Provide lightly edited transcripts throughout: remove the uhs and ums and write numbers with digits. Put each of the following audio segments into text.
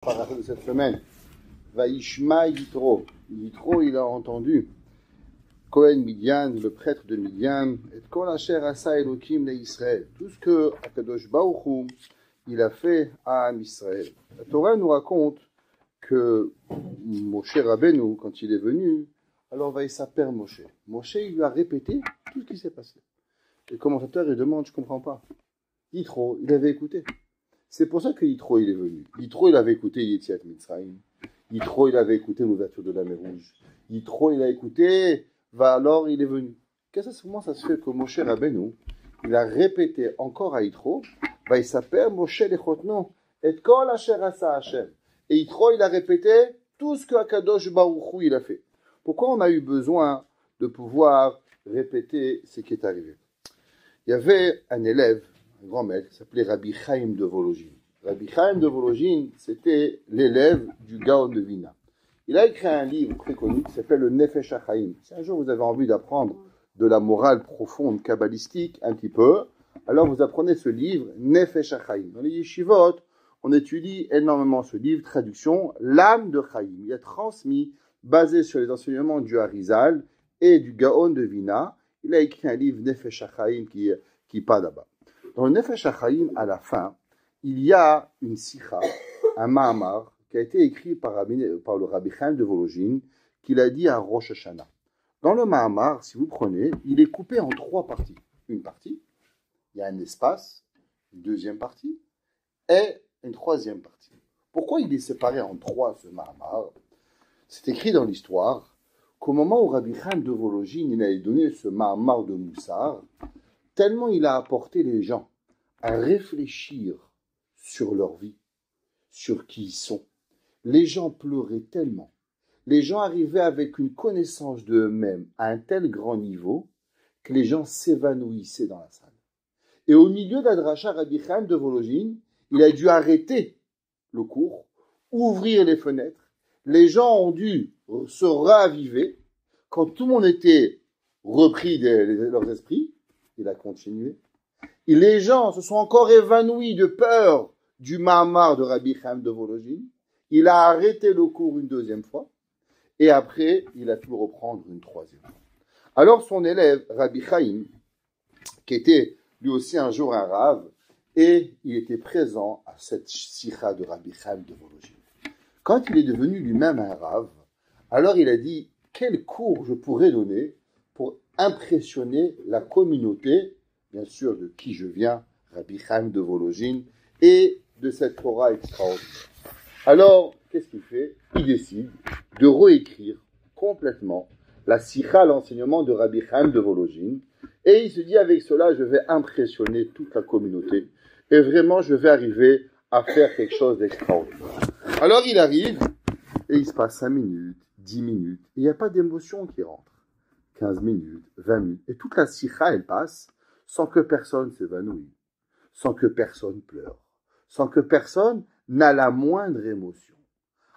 Paracha de cette semaine. Vaishma Yitro. Yitro, il a entendu Cohen Midian, le prêtre de Midian, et Kol Asher Asa Elokim le Israël. Tout ce que Akadosh Baruch Hu, il a fait à Israël. La Torah nous raconte que Moshe Rabbeinu, quand il est venu, alors va s'appeler Moshe. Moshe, il lui a répété tout ce qui s'est passé. Les commentateurs, ils demandent, je comprends pas. Yitro, il avait écouté. C'est pour ça que Yitro, il est venu. Yitro, il avait écouté Yetziat Mitzrayim. Yitro, il avait écouté l'ouverture de la mer Rouge. Yitro, il a écouté, alors il est venu. Comment ça se fait que Moshe Rabbeinu, il a répété encore à Yitro, il s'appelle Moshe Lechotno, et Kol Asher Asa Hashem. Et Yitro, il a répété tout ce que Akadosh Baruch Hu, il a fait. Pourquoi on a eu besoin de pouvoir répéter ce qui est arrivé? Il y avait un élève, un grand maître, qui s'appelait Rabbi Chaim de Volojine. Rabbi Chaim de Volojine, c'était l'élève du Gaon de Vilna. Il a écrit un livre très connu qui s'appelle le Nefesh HaChaim. Si un jour vous avez envie d'apprendre de la morale profonde, kabbalistique, un petit peu, alors vous apprenez ce livre, Nefesh HaChaim. Dans les yeshivot, on étudie énormément ce livre, traduction, l'âme de Chaim. Il est transmis, basé sur les enseignements du Harizal et du Gaon de Vilna. Il a écrit un livre, Nefesh HaChaim, qui part là-bas. Dans le Nefesh HaChaim, à la fin, il y a une sikha, un ma'amar, qui a été écrit par le Rabbi Chaim de Volojine, qu'il a dit à Rosh Hashanah. Dans le ma'amar, si vous prenez, il est coupé en 3 parties. Une partie, il y a un espace, une deuxième partie, et une troisième partie. Pourquoi il est séparé en 3, ce ma'amar? C'est écrit dans l'histoire qu'au moment où Rabbi Chaim de Volojine, il a donné ce ma'amar de Moussar, tellement il a apporté les gens à réfléchir sur leur vie, sur qui ils sont. Les gens pleuraient tellement. Les gens arrivaient avec une connaissance d'eux-mêmes à un tel grand niveau que les gens s'évanouissaient dans la salle. Et au milieu de la dracha, Rabbi Chaim de Volojine, il a dû arrêter le cours, ouvrir les fenêtres. Les gens ont dû se raviver. Quand tout le monde était repris de leurs esprits, il a continué. Et les gens se sont encore évanouis de peur du ma'amar de Rabbi Chaim de Volojine. Il a arrêté le cours une 2e fois. Et après, il a pu reprendre une 3e fois. Alors son élève, Rabbi Chaim, qui était lui aussi un jour un rave, et il était présent à cette sikha de Rabbi Chaim de Volojine. Quand il est devenu lui-même un rave, alors il a dit, quel cours je pourrais donner pour impressionner la communauté, bien sûr, de qui je viens, Rabbi Chaim de Volojine, et de cette Torah extraordinaire. Alors, qu'est-ce qu'il fait? Il décide de réécrire complètement la sikha, l'enseignement de Rabbi Chaim de Volojine, et il se dit, avec cela, je vais impressionner toute la communauté, et vraiment, je vais arriver à faire quelque chose d'extraordinaire. Alors, il arrive, et il se passe 5 minutes, 10 minutes, et il n'y a pas d'émotion qui rentre. 15 minutes, 20 minutes, et toute la sikha, elle passe, sans que personne s'évanouisse, sans que personne pleure, sans que personne n'a la moindre émotion.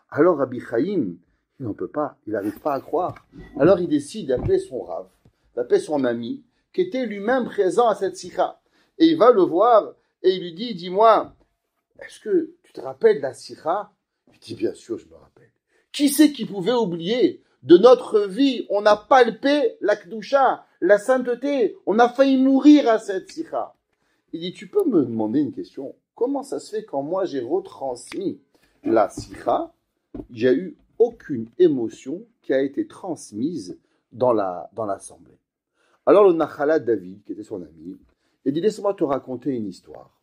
Alors Rabbi Chaim, il n'en peut pas, il n'arrive pas à croire. Alors il décide d'appeler son rav, d'appeler son ami, qui était lui-même présent à cette sikha. Et il va le voir, et il lui dit, dis-moi, est-ce que tu te rappelles de la sikha? Il dit, bien sûr, je me rappelle. Qui c'est qui pouvait oublier? De notre vie, on a palpé la kedusha, la sainteté, on a failli mourir à cette sikha. Il dit, tu peux me demander une question? Comment ça se fait quand moi j'ai retransmis la sikha, j'ai eu aucune émotion qui a été transmise dans l'assemblée? Alors le Nachalat David, qui était son ami, il dit, laisse-moi te raconter une histoire.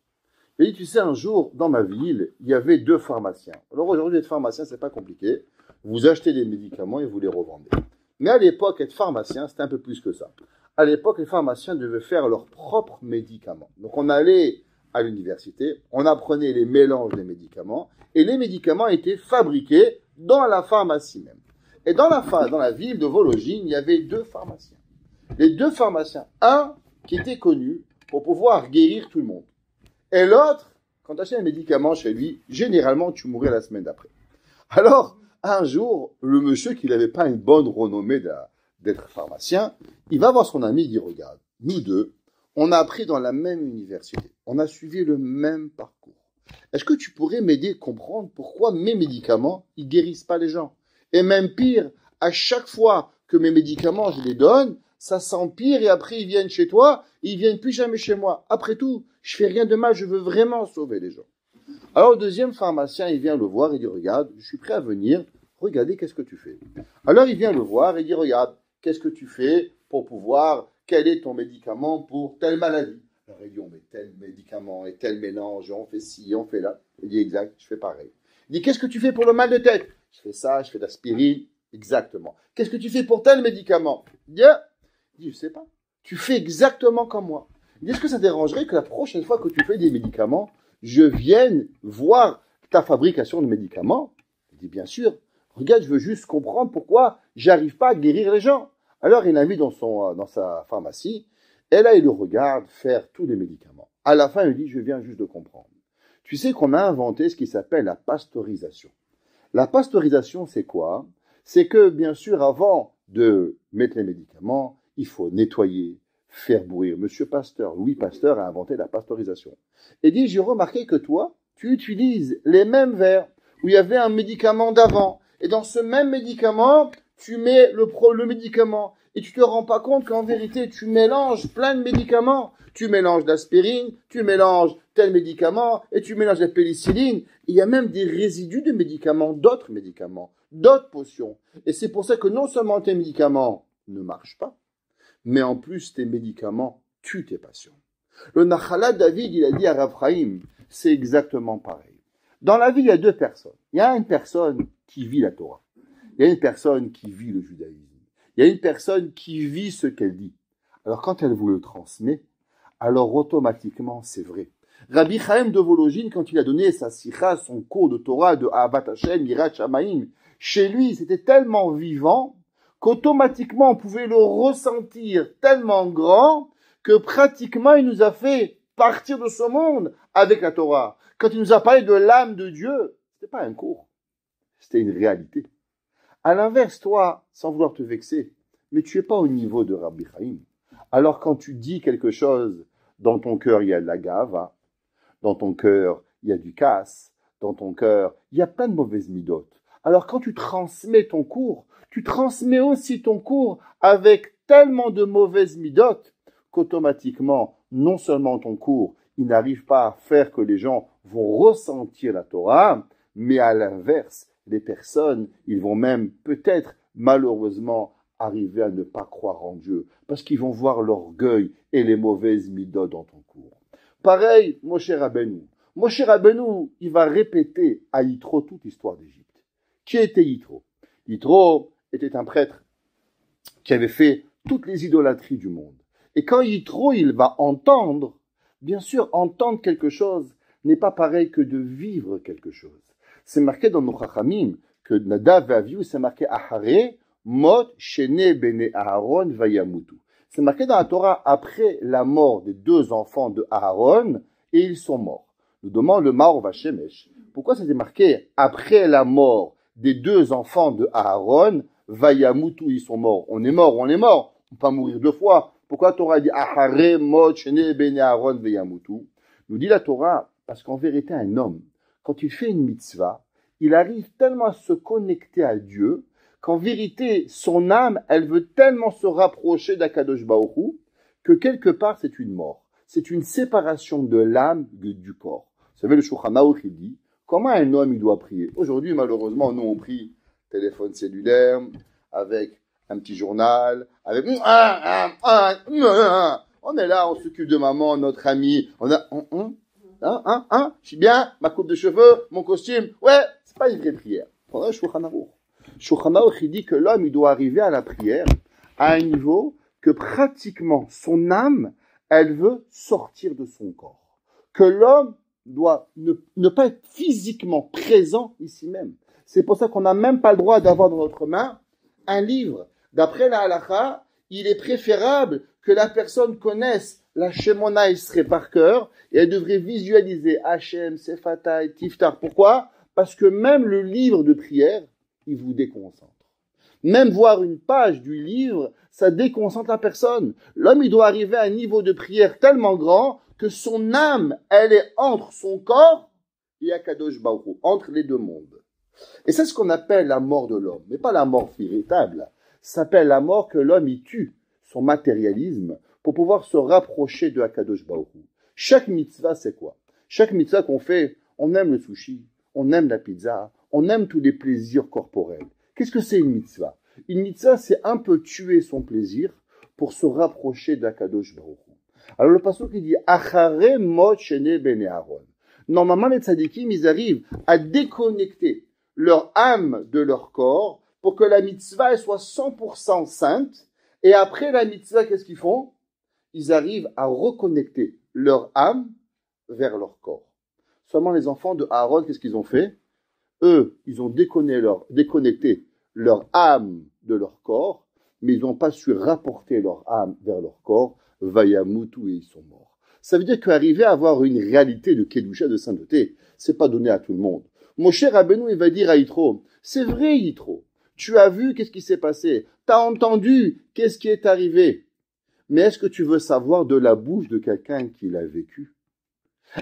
Il dit, tu sais, un jour, dans ma ville, il y avait 2 pharmaciens. Alors aujourd'hui, être pharmacien, c'est pas compliqué. Vous achetez des médicaments et vous les revendez. Mais à l'époque, être pharmacien, c'était un peu plus que ça. À l'époque, les pharmaciens devaient faire leurs propres médicaments. Donc on allait à l'université, on apprenait les mélanges des médicaments, et les médicaments étaient fabriqués dans la pharmacie même. Et dans la ville de Volojine, il y avait 2 pharmaciens. Les 2 pharmaciens, un qui était connu pour pouvoir guérir tout le monde. Et l'autre, quand tu achetais un médicament chez lui, généralement, tu mourais la semaine d'après. Alors, un jour, le monsieur qui n'avait pas une bonne renommée d'être pharmacien, il va voir son ami, il dit, regarde, nous 2, on a appris dans la même université, on a suivi le même parcours. Est-ce que tu pourrais m'aider à comprendre pourquoi mes médicaments, ils guérissent pas les gens? Et même pire, à chaque fois que mes médicaments, je les donne, ça s'empire et après ils viennent chez toi, ils viennent plus jamais chez moi. Après tout, je fais rien de mal, je veux vraiment sauver les gens. Alors le deuxième pharmacien, il vient le voir et dit, regarde, je suis prêt à venir, regardez qu'est-ce que tu fais. Alors il vient le voir et dit, regarde, qu'est-ce que tu fais pour pouvoir, quel est ton médicament pour telle maladie? Alors il dit, on met tel médicament et tel mélange, on fait ci, on fait là. Il dit, exact, je fais pareil. Il dit, qu'est-ce que tu fais pour le mal de tête? Je fais ça, je fais de l'aspirine, exactement. Qu'est-ce que tu fais pour tel médicament? Il dit, je sais pas. Tu fais exactement comme moi. Il dit, est-ce que ça dérangerait que la prochaine fois que tu fais des médicaments, je vienne voir ta fabrication de médicaments? Il dit, bien sûr. Regarde, je veux juste comprendre pourquoi j'arrive pas à guérir les gens. Alors, il l'invite dans sa pharmacie, et là, il le regarde faire tous les médicaments. À la fin, il dit, je viens juste de comprendre. Tu sais qu'on a inventé ce qui s'appelle la pasteurisation. La pasteurisation, c'est quoi? C'est que, bien sûr, avant de mettre les médicaments, il faut nettoyer, faire bouillir. Monsieur Pasteur, Louis Pasteur a inventé la pasteurisation. Et dit, j'ai remarqué que toi, tu utilises les mêmes verres où il y avait un médicament d'avant. Et dans ce même médicament, tu mets le médicament. Et tu te rends pas compte qu'en vérité, tu mélanges plein de médicaments. Tu mélanges l'aspirine, tu mélanges tel médicament, et tu mélanges la pénicilline. Il y a même des résidus de médicaments, d'autres potions. Et c'est pour ça que non seulement tes médicaments ne marchent pas, mais en plus tes médicaments tuent tes patients. Le Nachala David, il a dit à Rav Chaim, c'est exactement pareil. Dans la vie, il y a deux personnes. Il y a une personne qui vit la Torah. Il y a une personne qui vit le judaïsme. Il y a une personne qui vit ce qu'elle dit. Alors quand elle vous le transmet, alors automatiquement c'est vrai. Rabbi Chaim de Vologine, quand il a donné sa sikha, son cours de Torah de Ahavat Hashem, Yirat Shamayim, chez lui c'était tellement vivant qu'automatiquement on pouvait le ressentir tellement grand que pratiquement il nous a fait partir de ce monde avec la Torah. Quand il nous a parlé de l'âme de Dieu, c'était pas un cours, c'était une réalité. À l'inverse, toi, sans vouloir te vexer, mais tu es pas au niveau de Rabbi Chaim. Alors quand tu dis quelque chose, dans ton cœur il y a de la gava, dans ton cœur il y a du casse, dans ton cœur il y a plein de mauvaises midotes. Alors quand tu transmets ton cours, tu transmets aussi ton cours avec tellement de mauvaises midotes qu'automatiquement, non seulement ton cours, il n'arrive pas à faire que les gens vont ressentir la Torah, mais à l'inverse, les personnes, ils vont même peut-être, malheureusement, arriver à ne pas croire en Dieu, parce qu'ils vont voir l'orgueil et les mauvaises midotes dans ton cours. Pareil, Moshe Rabbeinu. Moshe Rabbeinu, il va répéter à Yitro toute l'histoire d'Égypte. Qui était Yitro? Yitro était un prêtre qui avait fait toutes les idolâtries du monde. Et quand Yitro, il va entendre, bien sûr, entendre quelque chose n'est pas pareil que de vivre quelque chose. C'est marqué dans nos Chachamim que Nadav et Avihu, c'est marqué Ahare, Mot, Shene, Bene, Aharon, Vayamutu. C'est marqué dans la Torah après la mort des deux enfants de Aharon, et ils sont morts. Nous demande le Maor Vashemesh. Pourquoi c'était marqué après la mort des deux enfants de Aharon, Vayamutu, ils sont morts? On est mort, on est mort. On ne peut pas mourir deux fois. Pourquoi la Torah dit Ahare, Mot, Shene, Bene, Aharon, Vayamutu? Nous dit la Torah, parce qu'en vérité, un homme, quand il fait une mitzvah, il arrive tellement à se connecter à Dieu qu'en vérité, son âme, elle veut tellement se rapprocher d'Akadosh Baruch Hu que quelque part, c'est une mort. C'est une séparation de l'âme du corps. Vous savez, le Shulchan Aruch, il dit, comment un homme, il doit prier? Aujourd'hui, malheureusement, nous, on prie téléphone cellulaire, avec un petit journal, avec... On est là, on s'occupe de maman, notre ami, on a... je suis bien, ma coupe de cheveux, mon costume. Ouais, c'est pas une vraie prière. Pendant le Shulchan Aruch. Shulchan Aruch, il dit que l'homme, il doit arriver à la prière à un niveau que pratiquement son âme, elle veut sortir de son corps. Que l'homme doit ne pas être physiquement présent ici même. C'est pour ça qu'on n'a même pas le droit d'avoir dans notre main un livre. D'après la halakha, il est préférable que la personne connaisse la Shemona Israël par cœur et elle devrait visualiser Hachem, Sefatai, Tiftar. Pourquoi? Parce que même le livre de prière, il vous déconcentre. Même voir une page du livre, ça déconcentre la personne. L'homme, il doit arriver à un niveau de prière tellement grand que son âme, elle est entre son corps et Akadosh Baruch Hu, entre les deux mondes. Et c'est ce qu'on appelle la mort de l'homme, mais pas la mort véritable. Ça s'appelle la mort que l'homme y tue son matérialisme pour pouvoir se rapprocher de Akadosh Baruch Hu. Chaque mitzvah, c'est quoi? Chaque mitzvah qu'on fait, on aime le sushi, on aime la pizza, on aime tous les plaisirs corporels. Qu'est-ce que c'est une mitzvah? Une mitzvah, c'est un peu tuer son plaisir pour se rapprocher d'Akadosh Baruch Hu. Alors le pasuk qui dit Achare mot shene bene Aaron. Normalement, les tzadikim, ils arrivent à déconnecter leur âme de leur corps pour que la mitzvah elle soit 100% sainte. Et après la mitzvah, qu'est-ce qu'ils font? Ils arrivent à reconnecter leur âme vers leur corps. Seulement les enfants de Aaron, qu'est-ce qu'ils ont fait? Eux, ils ont déconnecté leur âme de leur corps, mais ils n'ont pas su rapporter leur âme vers leur corps. Vayamutu, et ils sont morts. Ça veut dire qu'arriver à avoir une réalité de Kedusha, de sainteté, c'est pas donné à tout le monde. Moshe Rabbeinu, il va dire à Yitro, c'est vrai Yitro, tu as vu qu'est-ce qui s'est passé, tu as entendu qu'est-ce qui est arrivé, mais est-ce que tu veux savoir de la bouche de quelqu'un qui l'a vécu?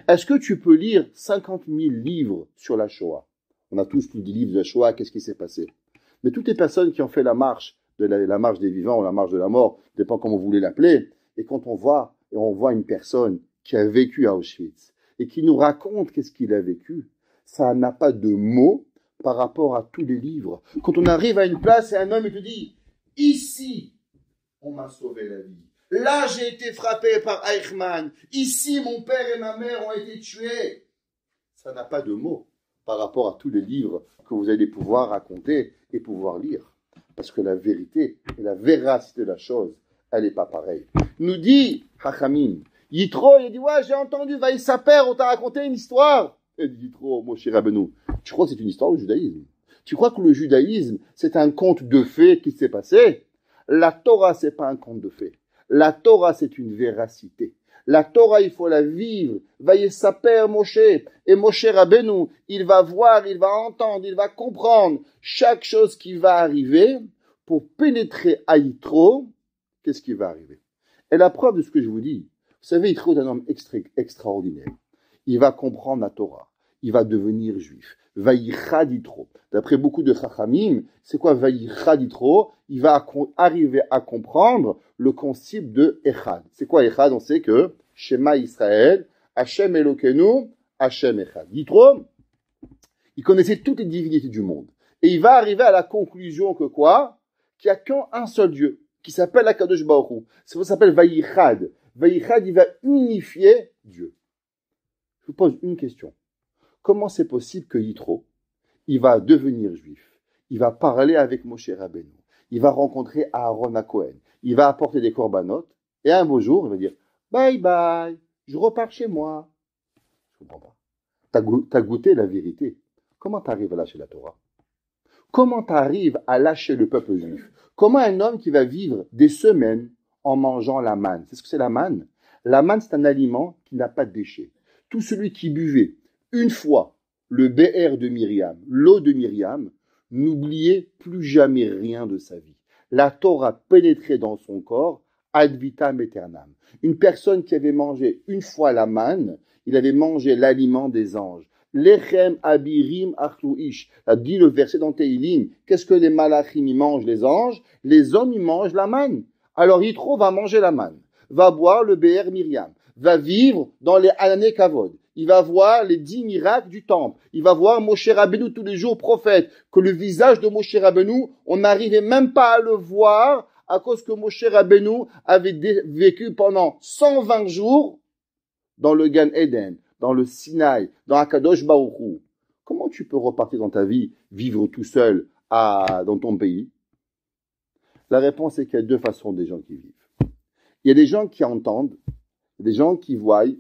Est-ce que tu peux lire 50 000 livres sur la Shoah? On a tous lu des livres de la Shoah, qu'est-ce qui s'est passé? Mais toutes les personnes qui ont fait la marche, la marche des vivants ou la marche de la mort, dépend comment vous voulez l'appeler, et quand on voit une personne qui a vécu à Auschwitz et qui nous raconte qu'est-ce qu'il a vécu, ça n'a pas de mots par rapport à tous les livres. Quand on arrive à une place et un homme il te dit « Ici, on m'a sauvé la vie. Là, j'ai été frappé par Eichmann. Ici, mon père et ma mère ont été tués. » Ça n'a pas de mots par rapport à tous les livres que vous allez pouvoir raconter et pouvoir lire. Parce que la vérité et la véracité de la chose, elle n'est pas pareille. Nous dit Hachamim, Yitro, il dit, ouais, j'ai entendu, Vaïsaper, on t'a raconté une histoire. Il dit, Yitro, Moshe Rabbeinu, tu crois que c'est une histoire du judaïsme? Tu crois que le judaïsme, c'est un conte de fées qui s'est passé? La Torah, c'est pas un conte de fées. La Torah, c'est une véracité. La Torah, il faut la vivre. Vaïsaper, Moshe. Et Moshe Rabbeinu, il va voir, il va entendre, il va comprendre chaque chose qui va arriver pour pénétrer à Yitro. Qu'est-ce qui va arriver? Et la preuve de ce que je vous dis, vous savez, Yitro est un homme extraordinaire. Il va comprendre la Torah. Il va devenir juif. Vaïchad Yitro. D'après beaucoup de Chachamim, c'est quoi Vaïchad Yitro? Il va arriver à comprendre le concept de Echad. C'est quoi Echad? On sait que Shema Israël, Hashem Elokeinu, Hashem Echad. Yitro, il connaissait toutes les divinités du monde. Et il va arriver à la conclusion que quoi? Qu'il n'y a qu'un seul Dieu, qui s'appelle Akadosh Baruch Hu. Ça s'appelle Vaïchad. Vaïchad, il va unifier Dieu. Je vous pose une question. Comment c'est possible que Yitro, il va devenir juif, il va parler avec Moshe Rabbeinu, il va rencontrer Aaron à Cohen, il va apporter des corbanotes, et un beau jour, il va dire « Bye bye, je repars chez moi ». Je ne comprends pas. T'as goûté la vérité. Comment tu arrives à lâcher la Torah? Comment tu arrives à lâcher le peuple juif? Comment un homme qui va vivre des semaines en mangeant la manne? C'est ce que c'est la manne? La manne, c'est un aliment qui n'a pas de déchets. Tout celui qui buvait une fois le BR de Myriam, l'eau de Myriam, n'oubliait plus jamais rien de sa vie. La Torah pénétrait dans son corps, ad vitam aeternam. Une personne qui avait mangé une fois la manne, il avait mangé l'aliment des anges. Lechem abirim achlouish. A dit le verset dans Teilim. Qu'est-ce que les malachim y mangent, les anges? Les hommes y mangent la manne. Alors Yitro va manger la manne, va boire le BR Myriam, va vivre dans les Anané Kavod. Il va voir les 10 miracles du temple. Il va voir Moshe Rabbeinu tous les jours prophète. Que le visage de Moshe Rabbeinu, on n'arrivait même pas à le voir à cause que Moshe Rabbeinu avait vécu pendant 120 jours dans le Gan Eden, dans le Sinaï, dans Akadosh Baruch Hu. Comment tu peux repartir dans ta vie, vivre tout seul dans ton pays? La réponse est qu'il y a deux façons des gens qui vivent. Il y a des gens qui entendent, il y a des gens qui voient, et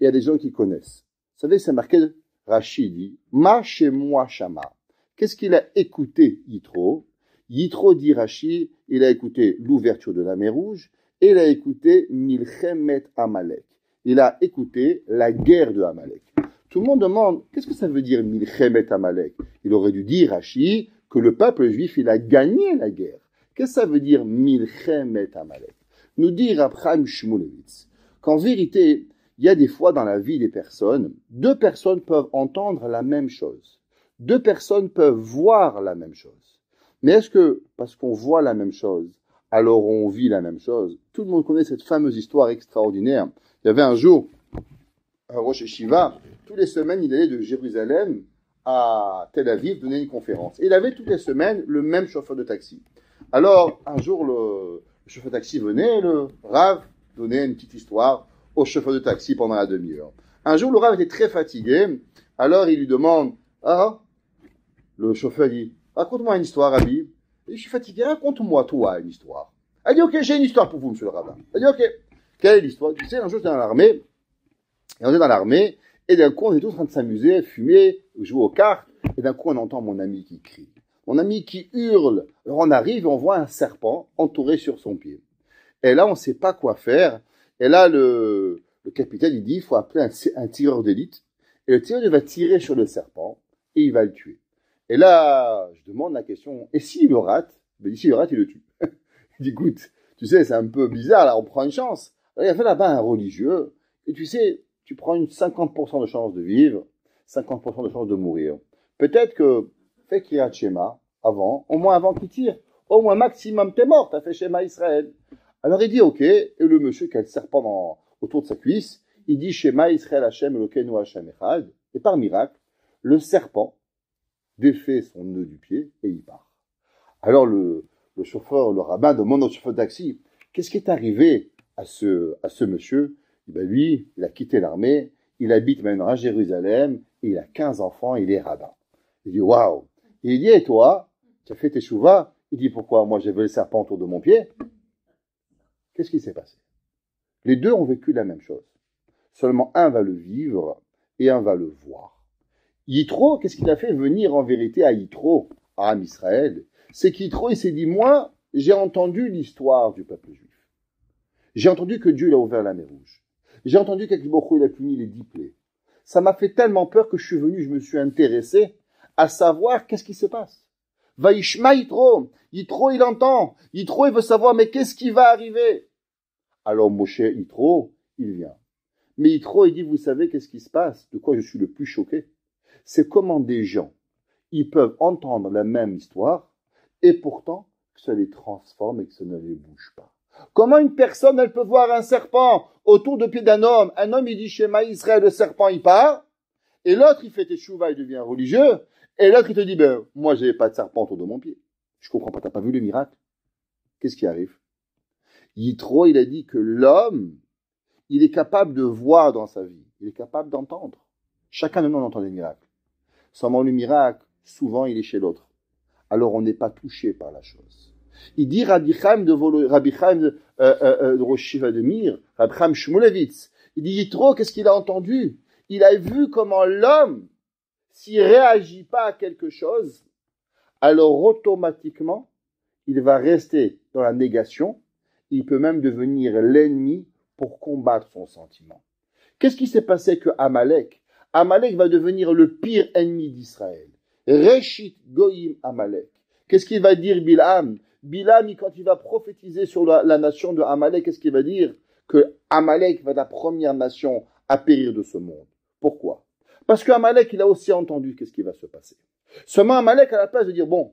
il y a des gens qui connaissent. Vous savez, c'est marqué, Rachid dit, Ma chez moi Shama. Qu'est-ce qu'il a écouté, Yitro? Yitro dit Rachid, il a écouté l'ouverture de la mer Rouge, et il a écouté Milchemet Amalek. Il a écouté la guerre de Amalek. Tout le monde demande, qu'est-ce que ça veut dire Milchemet Amalek? Il aurait dû dire, Rachid, que le peuple juif, il a gagné la guerre. Qu'est-ce que ça veut dire Milchemet Amalek? Nous dit Abraham Shmulevitz qu'en vérité, il y a des fois dans la vie des personnes, deux personnes peuvent entendre la même chose. Deux personnes peuvent voir la même chose. Mais est-ce que, parce qu'on voit la même chose, alors on vit la même chose? Tout le monde connaît cette fameuse histoire extraordinaire. Il y avait un jour, un Rosh Yeshiva, toutes les semaines, il allait de Jérusalem à Tel Aviv donner une conférence. Et il avait toutes les semaines le même chauffeur de taxi. Alors, un jour, le chauffeur de taxi venait, le Rav donnait une petite histoire au chauffeur de taxi pendant la demi-heure. Un jour, le Rav était très fatigué, alors il lui demande, le chauffeur dit, raconte-moi une histoire, Rabbi. Et je suis fatigué, raconte-moi, toi, une histoire. Elle dit, ok, j'ai une histoire pour vous, monsieur le rabbin. Elle dit, ok, quelle est l'histoire? Tu sais, un jour, j'étais dans l'armée, et on est dans l'armée, et d'un coup, on est tous en train de s'amuser, fumer, jouer aux cartes, et d'un coup, on entend mon ami qui crie. Mon ami qui hurle. Alors, on arrive et on voit un serpent entouré sur son pied. Et là, on ne sait pas quoi faire. Et là, le capitaine, il dit, il faut appeler un tireur d'élite. Et le tireur, il va tirer sur le serpent, et il va le tuer. Et là, je demande la question, et s'il le rate? Ben, s'il le rate, il le tue. Il dit, écoute, tu sais, c'est un peu bizarre, là, on prend une chance. Alors, il y avait là-bas un religieux, et tu sais, tu prends une 50% de chance de vivre, 50% de chance de mourir. Peut-être que, fais Kriyat Shema, au moins avant qu'il tire. Au moins maximum, t'es mort, t'as fait Shema Israël. Alors il dit, ok, et le monsieur qui a le serpent autour de sa cuisse, il dit Shema Israël Hashem Elokeinu Hashem Echad, et par miracle, le serpent défait son nœud du pied et il part. Alors le chauffeur, le rabbin demande au chauffeur de taxi, qu'est-ce qui est arrivé à ce monsieur? Et ben lui, il a quitté l'armée, il habite maintenant à Jérusalem, et il a 15 enfants, il est rabbin. Il dit, waouh! Il dit, et toi, tu as fait tes chouvas? Il dit, pourquoi? Moi, j'avais le serpent autour de mon pied. Qu'est-ce qui s'est passé? Les deux ont vécu la même chose. Seulement un va le vivre et un va le voir. Yitro, qu'est-ce qu'il a fait venir en vérité à Yitro, à Am Israël? C'est qu'Yitro, il s'est dit, moi, j'ai entendu l'histoire du peuple juif. J'ai entendu que Dieu il a ouvert la mer Rouge. J'ai entendu qu'Akadosh Baruch Hu, il a puni les 10 plaies. Ça m'a fait tellement peur que je suis venu, je me suis intéressé à savoir qu'est-ce qui se passe. Vaishma Yitro. Yitro, il entend. Yitro, il veut savoir, mais qu'est-ce qui va arriver? Alors, Moshe Yitro, il vient. Mais Yitro, il dit, vous savez qu'est-ce qui se passe? De quoi je suis le plus choqué? C'est comment des gens, ils peuvent entendre la même histoire, et pourtant, que ça les transforme et que ça ne les bouge pas. Comment une personne, elle peut voir un serpent autour de pied d'un homme? Un homme, il dit, Shema Israël, le serpent, il part. Et l'autre, il fait teshuva, il devient religieux. Et l'autre, il te dit, ben, moi, j'ai pas de serpent autour de mon pied. Je comprends pas, t'as pas vu le miracle? Qu'est-ce qui arrive? Yitro, il a dit que l'homme, il est capable de voir dans sa vie. Il est capable d'entendre. Chacun de nous entend des miracles. Seulement le miracle, souvent, il est chez l'autre. Alors, on n'est pas touché par la chose. Il dit Rabbi Chaim de Rosh Yeshiva de Mir, Rabbi Chaim Shmulevitz. Il dit Yitro, qu'est-ce qu'il a entendu? Il a vu comment l'homme, s'il réagit pas à quelque chose, alors automatiquement, il va rester dans la négation. Il peut même devenir l'ennemi pour combattre son sentiment. Qu'est-ce qui s'est passé que Amalek va devenir le pire ennemi d'Israël. Reshit Goïm Amalek. Qu'est-ce qu'il va dire Bilam? Bilam, quand il va prophétiser sur la nation de Amalek, qu'est-ce qu'il va dire? Que Amalek va être la première nation à périr de ce monde. Pourquoi? Parce qu'Amalek, il a aussi entendu qu'est-ce qui va se passer. Seulement Amalek, à la place de dire, bon,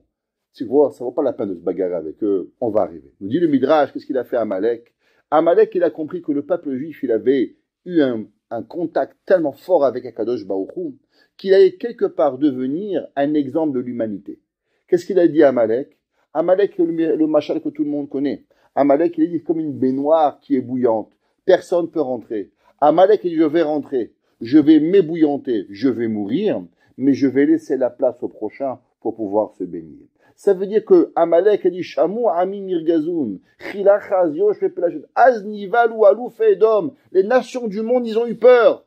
tu vois, ça vaut pas la peine de se bagarrer avec eux, on va arriver. Nous dit le Midrash, qu'est-ce qu'il a fait Amalek? Amalek, il a compris que le peuple juif, il avait eu un contact tellement fort avec Akadosh Baruch Hu, qu'il allait quelque part devenir un exemple de l'humanité. Qu'est-ce qu'il a dit à Amalek? Amalek, le machal que tout le monde connaît. Amalek, il est dit comme une baignoire qui est bouillante. Personne ne peut rentrer. Amalek, il dit, je vais rentrer. Je vais m'ébouillanter. Je vais mourir. Mais je vais laisser la place au prochain pour pouvoir se baigner. Ça veut dire que Amalek a dit, Shamou Ami Mirgazoun, Chilach Aziosh Pepelachet, Aznival ou Alouf Edom. Les nations du monde, ils ont eu peur.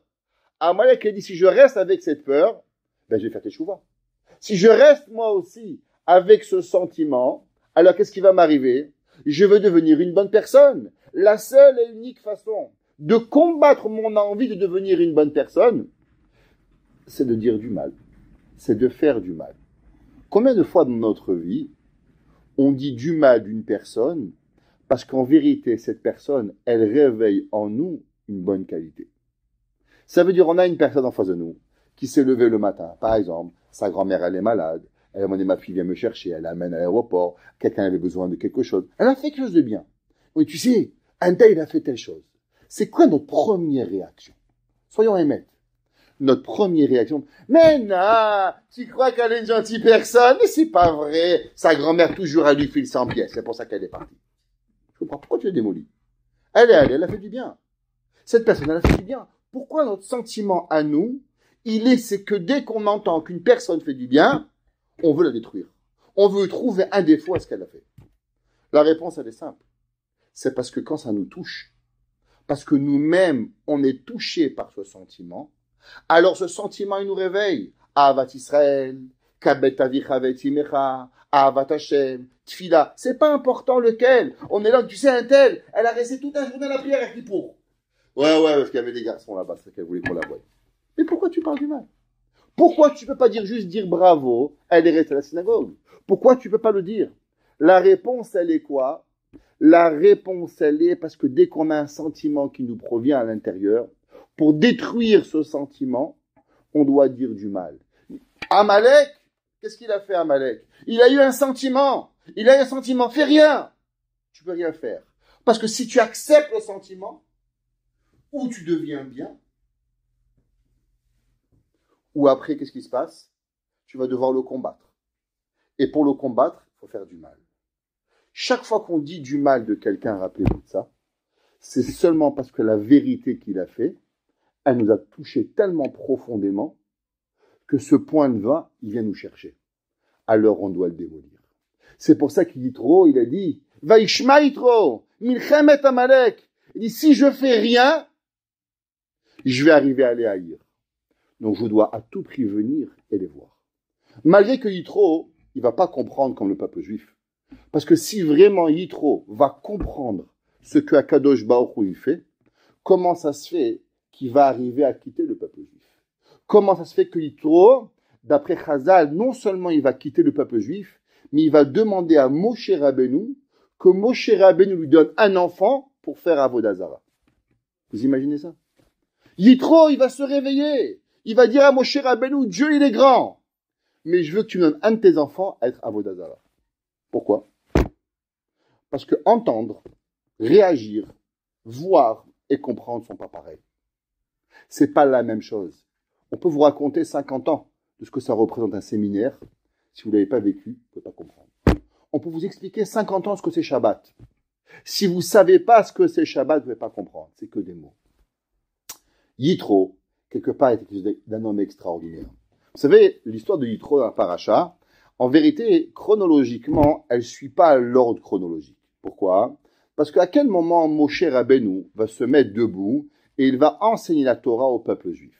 Amalek a dit, si je reste avec cette peur, ben, je vais faire teshuva. Si je reste moi aussi avec ce sentiment, alors qu'est-ce qui va m'arriver? Je vais devenir une bonne personne. La seule et unique façon de combattre mon envie de devenir une bonne personne, c'est de dire du mal. C'est de faire du mal. Combien de fois dans notre vie, on dit du mal d'une personne parce qu'en vérité, cette personne, elle réveille en nous une bonne qualité. Ça veut dire on a une personne en face de nous qui s'est levée le matin. Par exemple, sa grand-mère, elle est malade. Elle a demandé, ma fille vient me chercher. Elle l'amène à l'aéroport. Quelqu'un avait besoin de quelque chose. Elle a fait quelque chose de bien. Oui, tu sais, un tel, il a fait telle chose. C'est quoi notre première réaction? Soyons honnêtes. Notre première réaction, mais non, tu crois qu'elle est une gentille personne? Mais c'est pas vrai. Sa grand-mère toujours a lui file 100 pièces. C'est pour ça qu'elle est partie. Je comprends. Pourquoi tu l'as démolie? Elle a fait du bien. Cette personne, elle a fait du bien. Pourquoi notre sentiment à nous, c'est que dès qu'on entend qu'une personne fait du bien, on veut la détruire. On veut trouver un défaut à ce qu'elle a fait. La réponse, elle est simple. C'est parce que quand ça nous touche, parce que nous-mêmes, on est touchés par ce sentiment, alors ce sentiment, il nous réveille. Ahavat Israël, Kabet Avicha Vetimecha, Ahavat Hashem, Tfila. C'est pas important lequel. On est là, tu sais, un tel, elle a resté toute la journée à la prière à Kippour. Ouais, parce qu'il y avait des garçons là-bas, c'est qu'elle voulait qu'on la voie. Mais pourquoi tu parles du mal? Pourquoi tu peux pas juste dire bravo, elle est restée à la synagogue? Pourquoi tu peux pas le dire? La réponse, elle est quoi? La réponse, elle est parce que dès qu'on a un sentiment qui nous provient à l'intérieur, pour détruire ce sentiment, on doit dire du mal. Amalek, qu'est-ce qu'il a fait Amalek? Il a eu un sentiment. Fais rien. Tu peux rien faire. Parce que si tu acceptes le sentiment, ou tu deviens bien, ou après, qu'est-ce qui se passe? Tu vas devoir le combattre. Et pour le combattre, il faut faire du mal. Chaque fois qu'on dit du mal de quelqu'un, rappelez-vous de ça, c'est seulement parce que la vérité qu'il a fait, elle nous a touchés tellement profondément que ce point de vin, il vient nous chercher. Alors on doit le démolir. C'est pour ça qu'Yitro, il a dit, Vaishma Yitro, Milchemet Amalek. Il dit, si je fais rien, je vais arriver à les haïr. Donc je dois à tout prix venir et les voir. Malgré que Yitro, il va pas comprendre comme le peuple juif. Parce que si vraiment Yitro va comprendre ce que Akadosh Baruch Hu il fait, comment ça se fait qu'il va arriver à quitter le peuple juif? Comment ça se fait que Yitro, d'après Chazal, non seulement il va quitter le peuple juif, mais il va demander à Moshe Rabbeinu que Moshe Rabbeinu lui donne un enfant pour faire Avodah Zarah. Vous imaginez ça? Yitro, il va se réveiller. Il va dire à Moshe Rabbeinu, Dieu il est grand, mais je veux que tu me donnes un de tes enfants à être Avodah Zarah. Pourquoi? Parce que entendre, réagir, voir et comprendre ne sont pas pareils. C'est pas la même chose. On peut vous raconter 50 ans de ce que ça représente un séminaire. Si vous ne l'avez pas vécu, vous ne pouvez pas comprendre. On peut vous expliquer 50 ans ce que c'est Shabbat. Si vous ne savez pas ce que c'est Shabbat, vous ne pouvez pas comprendre. C'est que des mots. Yitro, quelque part, est d'un homme extraordinaire. Vous savez, l'histoire de Yitro dans la paracha, en vérité, chronologiquement, elle ne suit pas l'ordre chronologique. Pourquoi? Parce qu'à quel moment Moshe Rabbeinu va se mettre debout et il va enseigner la Torah au peuple juif?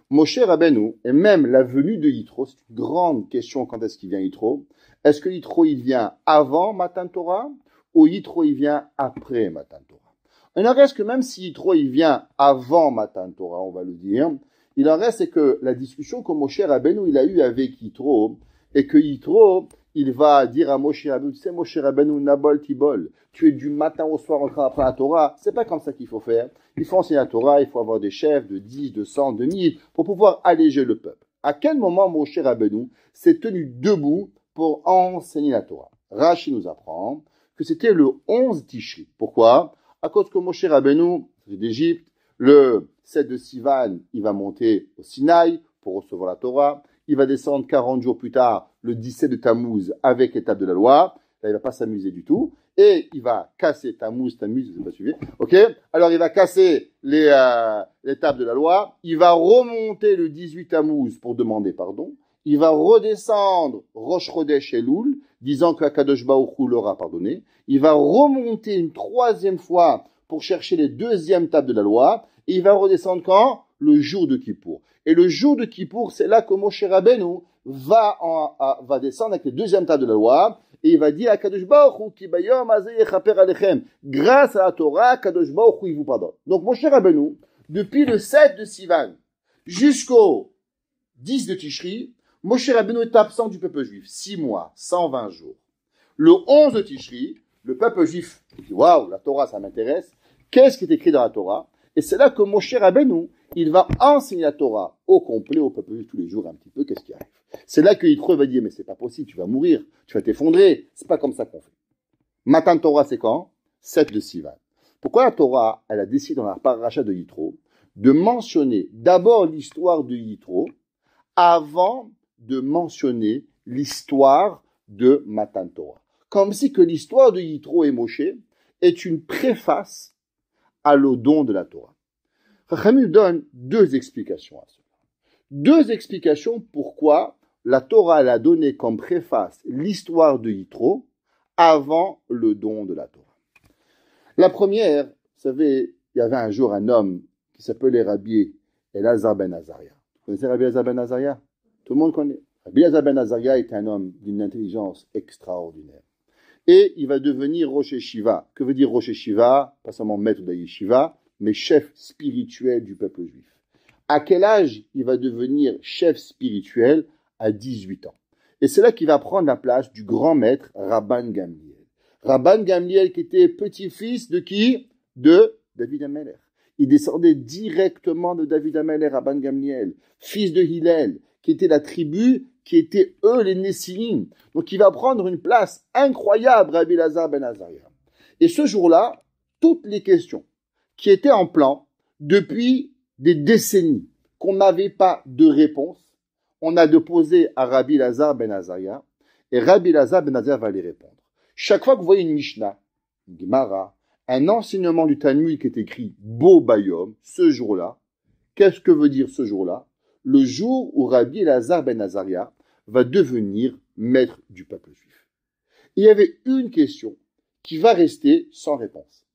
Moshe Rabbeinu, et même la venue de Yitro, c'est une grande question quand est-ce qu'il vient Yitro. Est-ce que Yitro, il vient avant Matan Torah ou Yitro, il vient après Matan Torah? Il en reste que même si Yitro, il vient avant Matan Torah, on va le dire, il en reste c'est que la discussion que Moshe Rabbeinu, il a eue avec Yitro, et que Yitro, il va dire à Moshe Rabbeinu, tu sais, Moshe Rabbeinu, Nabol Tibol, tu es du matin au soir en train d'apprendre la Torah. C'est pas comme ça qu'il faut faire. Il faut enseigner la Torah, il faut avoir des chefs de 10, de 100, de 1000 pour pouvoir alléger le peuple. À quel moment Moshe Rabbeinu s'est tenu debout pour enseigner la Torah? Rashi nous apprend que c'était le 11 Tishri. Pourquoi? À cause que Moshe Rabbeinu, c'est d'Égypte, le 7 de Sivan, il va monter au Sinaï pour recevoir la Torah. Il va descendre 40 jours plus tard, le 17 de Tammuz, avec l'étape de la loi. Là, il va pas s'amuser du tout. Et il va casser Tammuz, vous n'avez pas suivi. Ok? Alors, il va casser l'étape de la loi. Il va remonter le 18 Tammuz pour demander pardon. Il va redescendre Rosh Chodesh Elul, disant que Akadosh Baruch Hu l'aura pardonné. Il va remonter une troisième fois pour chercher les deuxièmes tables de la loi. Et il va redescendre quand? Le jour de Kippour. Et le jour de Kippour, c'est là que Moshe Rabbeinu va descendre avec les deuxièmes tables de la loi. Et il va dire à Kadosh Baruch Hu, Ki bayom hazeh yechaper alechem. Grâce à la Torah, Kadosh Baruch Hu, il vous pardonne. Donc, Moshe Rabbeinu, depuis le 7 de Sivan jusqu'au 10 de Tishri, Moshe Rabbeinu est absent du peuple juif. 6 mois, 120 jours. Le 11 de Tishri, le peuple juif dit, waouh, la Torah, ça m'intéresse. Qu'est-ce qui est écrit dans la Torah? Et c'est là que Moshe Rabbeinu, il va enseigner la Torah au complet, au peuple juif tous les jours, un petit peu, qu'est-ce qui arrive. C'est là que Yitro va dire, mais c'est pas possible, tu vas mourir, tu vas t'effondrer, c'est pas comme ça qu'on fait. Matan Torah, c'est quand? 7 de Sivan. Pourquoi la Torah, elle a décidé dans la paracha de Yitro, de mentionner d'abord l'histoire de Yitro, avant de mentionner l'histoire de Matan Torah. Comme si que l'histoire de Yitro et Moshe est une préface à le don de la Torah. Chachamim donne 2 explications à cela. 2 explications pourquoi la Torah elle a donné comme préface l'histoire de Yitro avant le don de la Torah. La première, vous savez, il y avait un jour un homme qui s'appelait Rabbi Elazar ben Azaria. Vous connaissez Rabbi Elazar ben Azaria? Tout le monde connaît. Rabbi Elazar ben Azaria est un homme d'une intelligence extraordinaire. Et il va devenir Rosh Yeshiva. Que veut dire Rosh Yeshiva? Pas seulement maître de la Yeshiva, mais chef spirituel du peuple juif. À quel âge il va devenir chef spirituel? À 18 ans. Et c'est là qu'il va prendre la place du grand maître Rabban Gamliel. Rabban Gamliel qui était petit-fils de qui? De David HaMelech. Il descendait directement de David HaMelech, Rabban Gamliel, fils de Hillel, qui était la tribu, qui étaient eux les Nessilim. Donc il va prendre une place incroyable, Rabbi Elazar ben Azaria. Et ce jour-là, toutes les questions qui étaient en plan depuis des décennies, qu'on n'avait pas de réponse, on a de poser à Rabbi Elazar ben Azaria, et Rabbi Elazar ben Azaria va les répondre. Chaque fois que vous voyez une Mishnah, une Gemara, un enseignement du Talmud qui est écrit Bo Bayom, ce jour-là, qu'est-ce que veut dire ce jour-là? Le jour où Rabbi Elazar ben Azaria va devenir maître du peuple juif. Il y avait une question qui va rester sans réponse.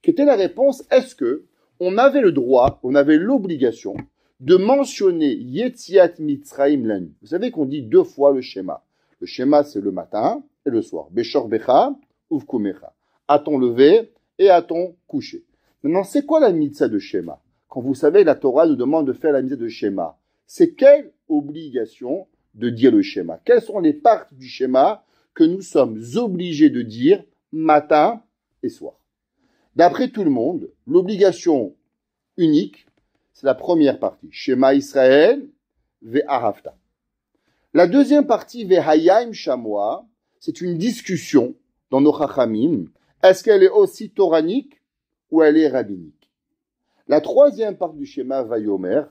Quelle était la réponse? Est-ce que on avait le droit, on avait l'obligation de mentionner Yetziat Mitzrayim la nuit? Vous savez qu'on dit 2 fois le schéma. Le schéma, c'est le matin et le soir. Beshor Becha, Uvkumecha. A-t-on levé et a-t-on couché? Maintenant, c'est quoi la mitzvah de schéma? Quand vous savez, la Torah nous demande de faire la mitzvah de schéma. C'est quelle obligation de dire le schéma? Quelles sont les parties du schéma que nous sommes obligés de dire matin et soir? D'après tout le monde, l'obligation unique, c'est la première partie. Shema Israël, ve'ahavta. La deuxième partie, ve'hayim shamoa, c'est une discussion dans nos chachamim. Est-ce qu'elle est aussi toranique ou elle est rabbinique? La troisième partie du schéma, vayomer,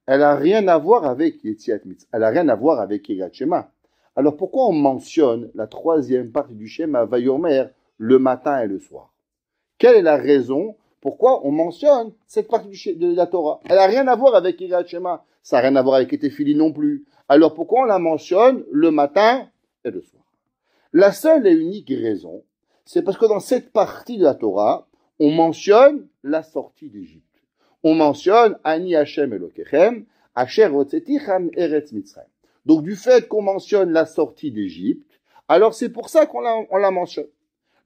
elle n'a rien à voir avec Yetziat Mitzrayim. Elle n'a rien à voir avec Yirat Shema. Alors pourquoi on mentionne la troisième partie du schéma, vayomer, le matin et le soir? Quelle est la raison pourquoi on mentionne cette partie de la Torah? Elle n'a rien à voir avec Yirat Shema. Ça n'a rien à voir avec Etefili non plus. Alors pourquoi on la mentionne le matin et le soir? La seule et unique raison, c'est parce que dans cette partie de la Torah, on mentionne la sortie d'Égypte. On mentionne Ani Hashem Elokechem, Asher Hotzeticham Eretz Mitzrayim. Donc du fait qu'on mentionne la sortie d'Égypte, alors c'est pour ça qu'on la mentionne.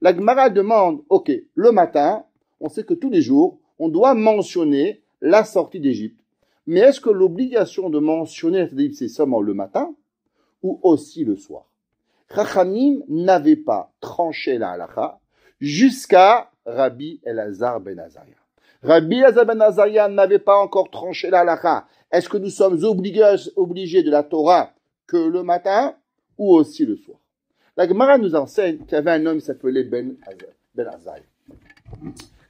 La Gemara demande, ok, le matin, on sait que tous les jours, on doit mentionner la sortie d'Égypte. Mais est-ce que l'obligation de mentionner la sortie d'Égypte, c'est seulement le matin ou aussi le soir? Chachamim n'avait pas tranché la halakha jusqu'à Rabbi Elazar ben Azaria. Rabbi Elazar ben Azaria n'avait pas encore tranché la halakha. Est-ce que nous sommes obligés de la Torah que le matin ou aussi le soir? La Gemara nous enseigne qu'il y avait un homme qui s'appelait Ben Azai.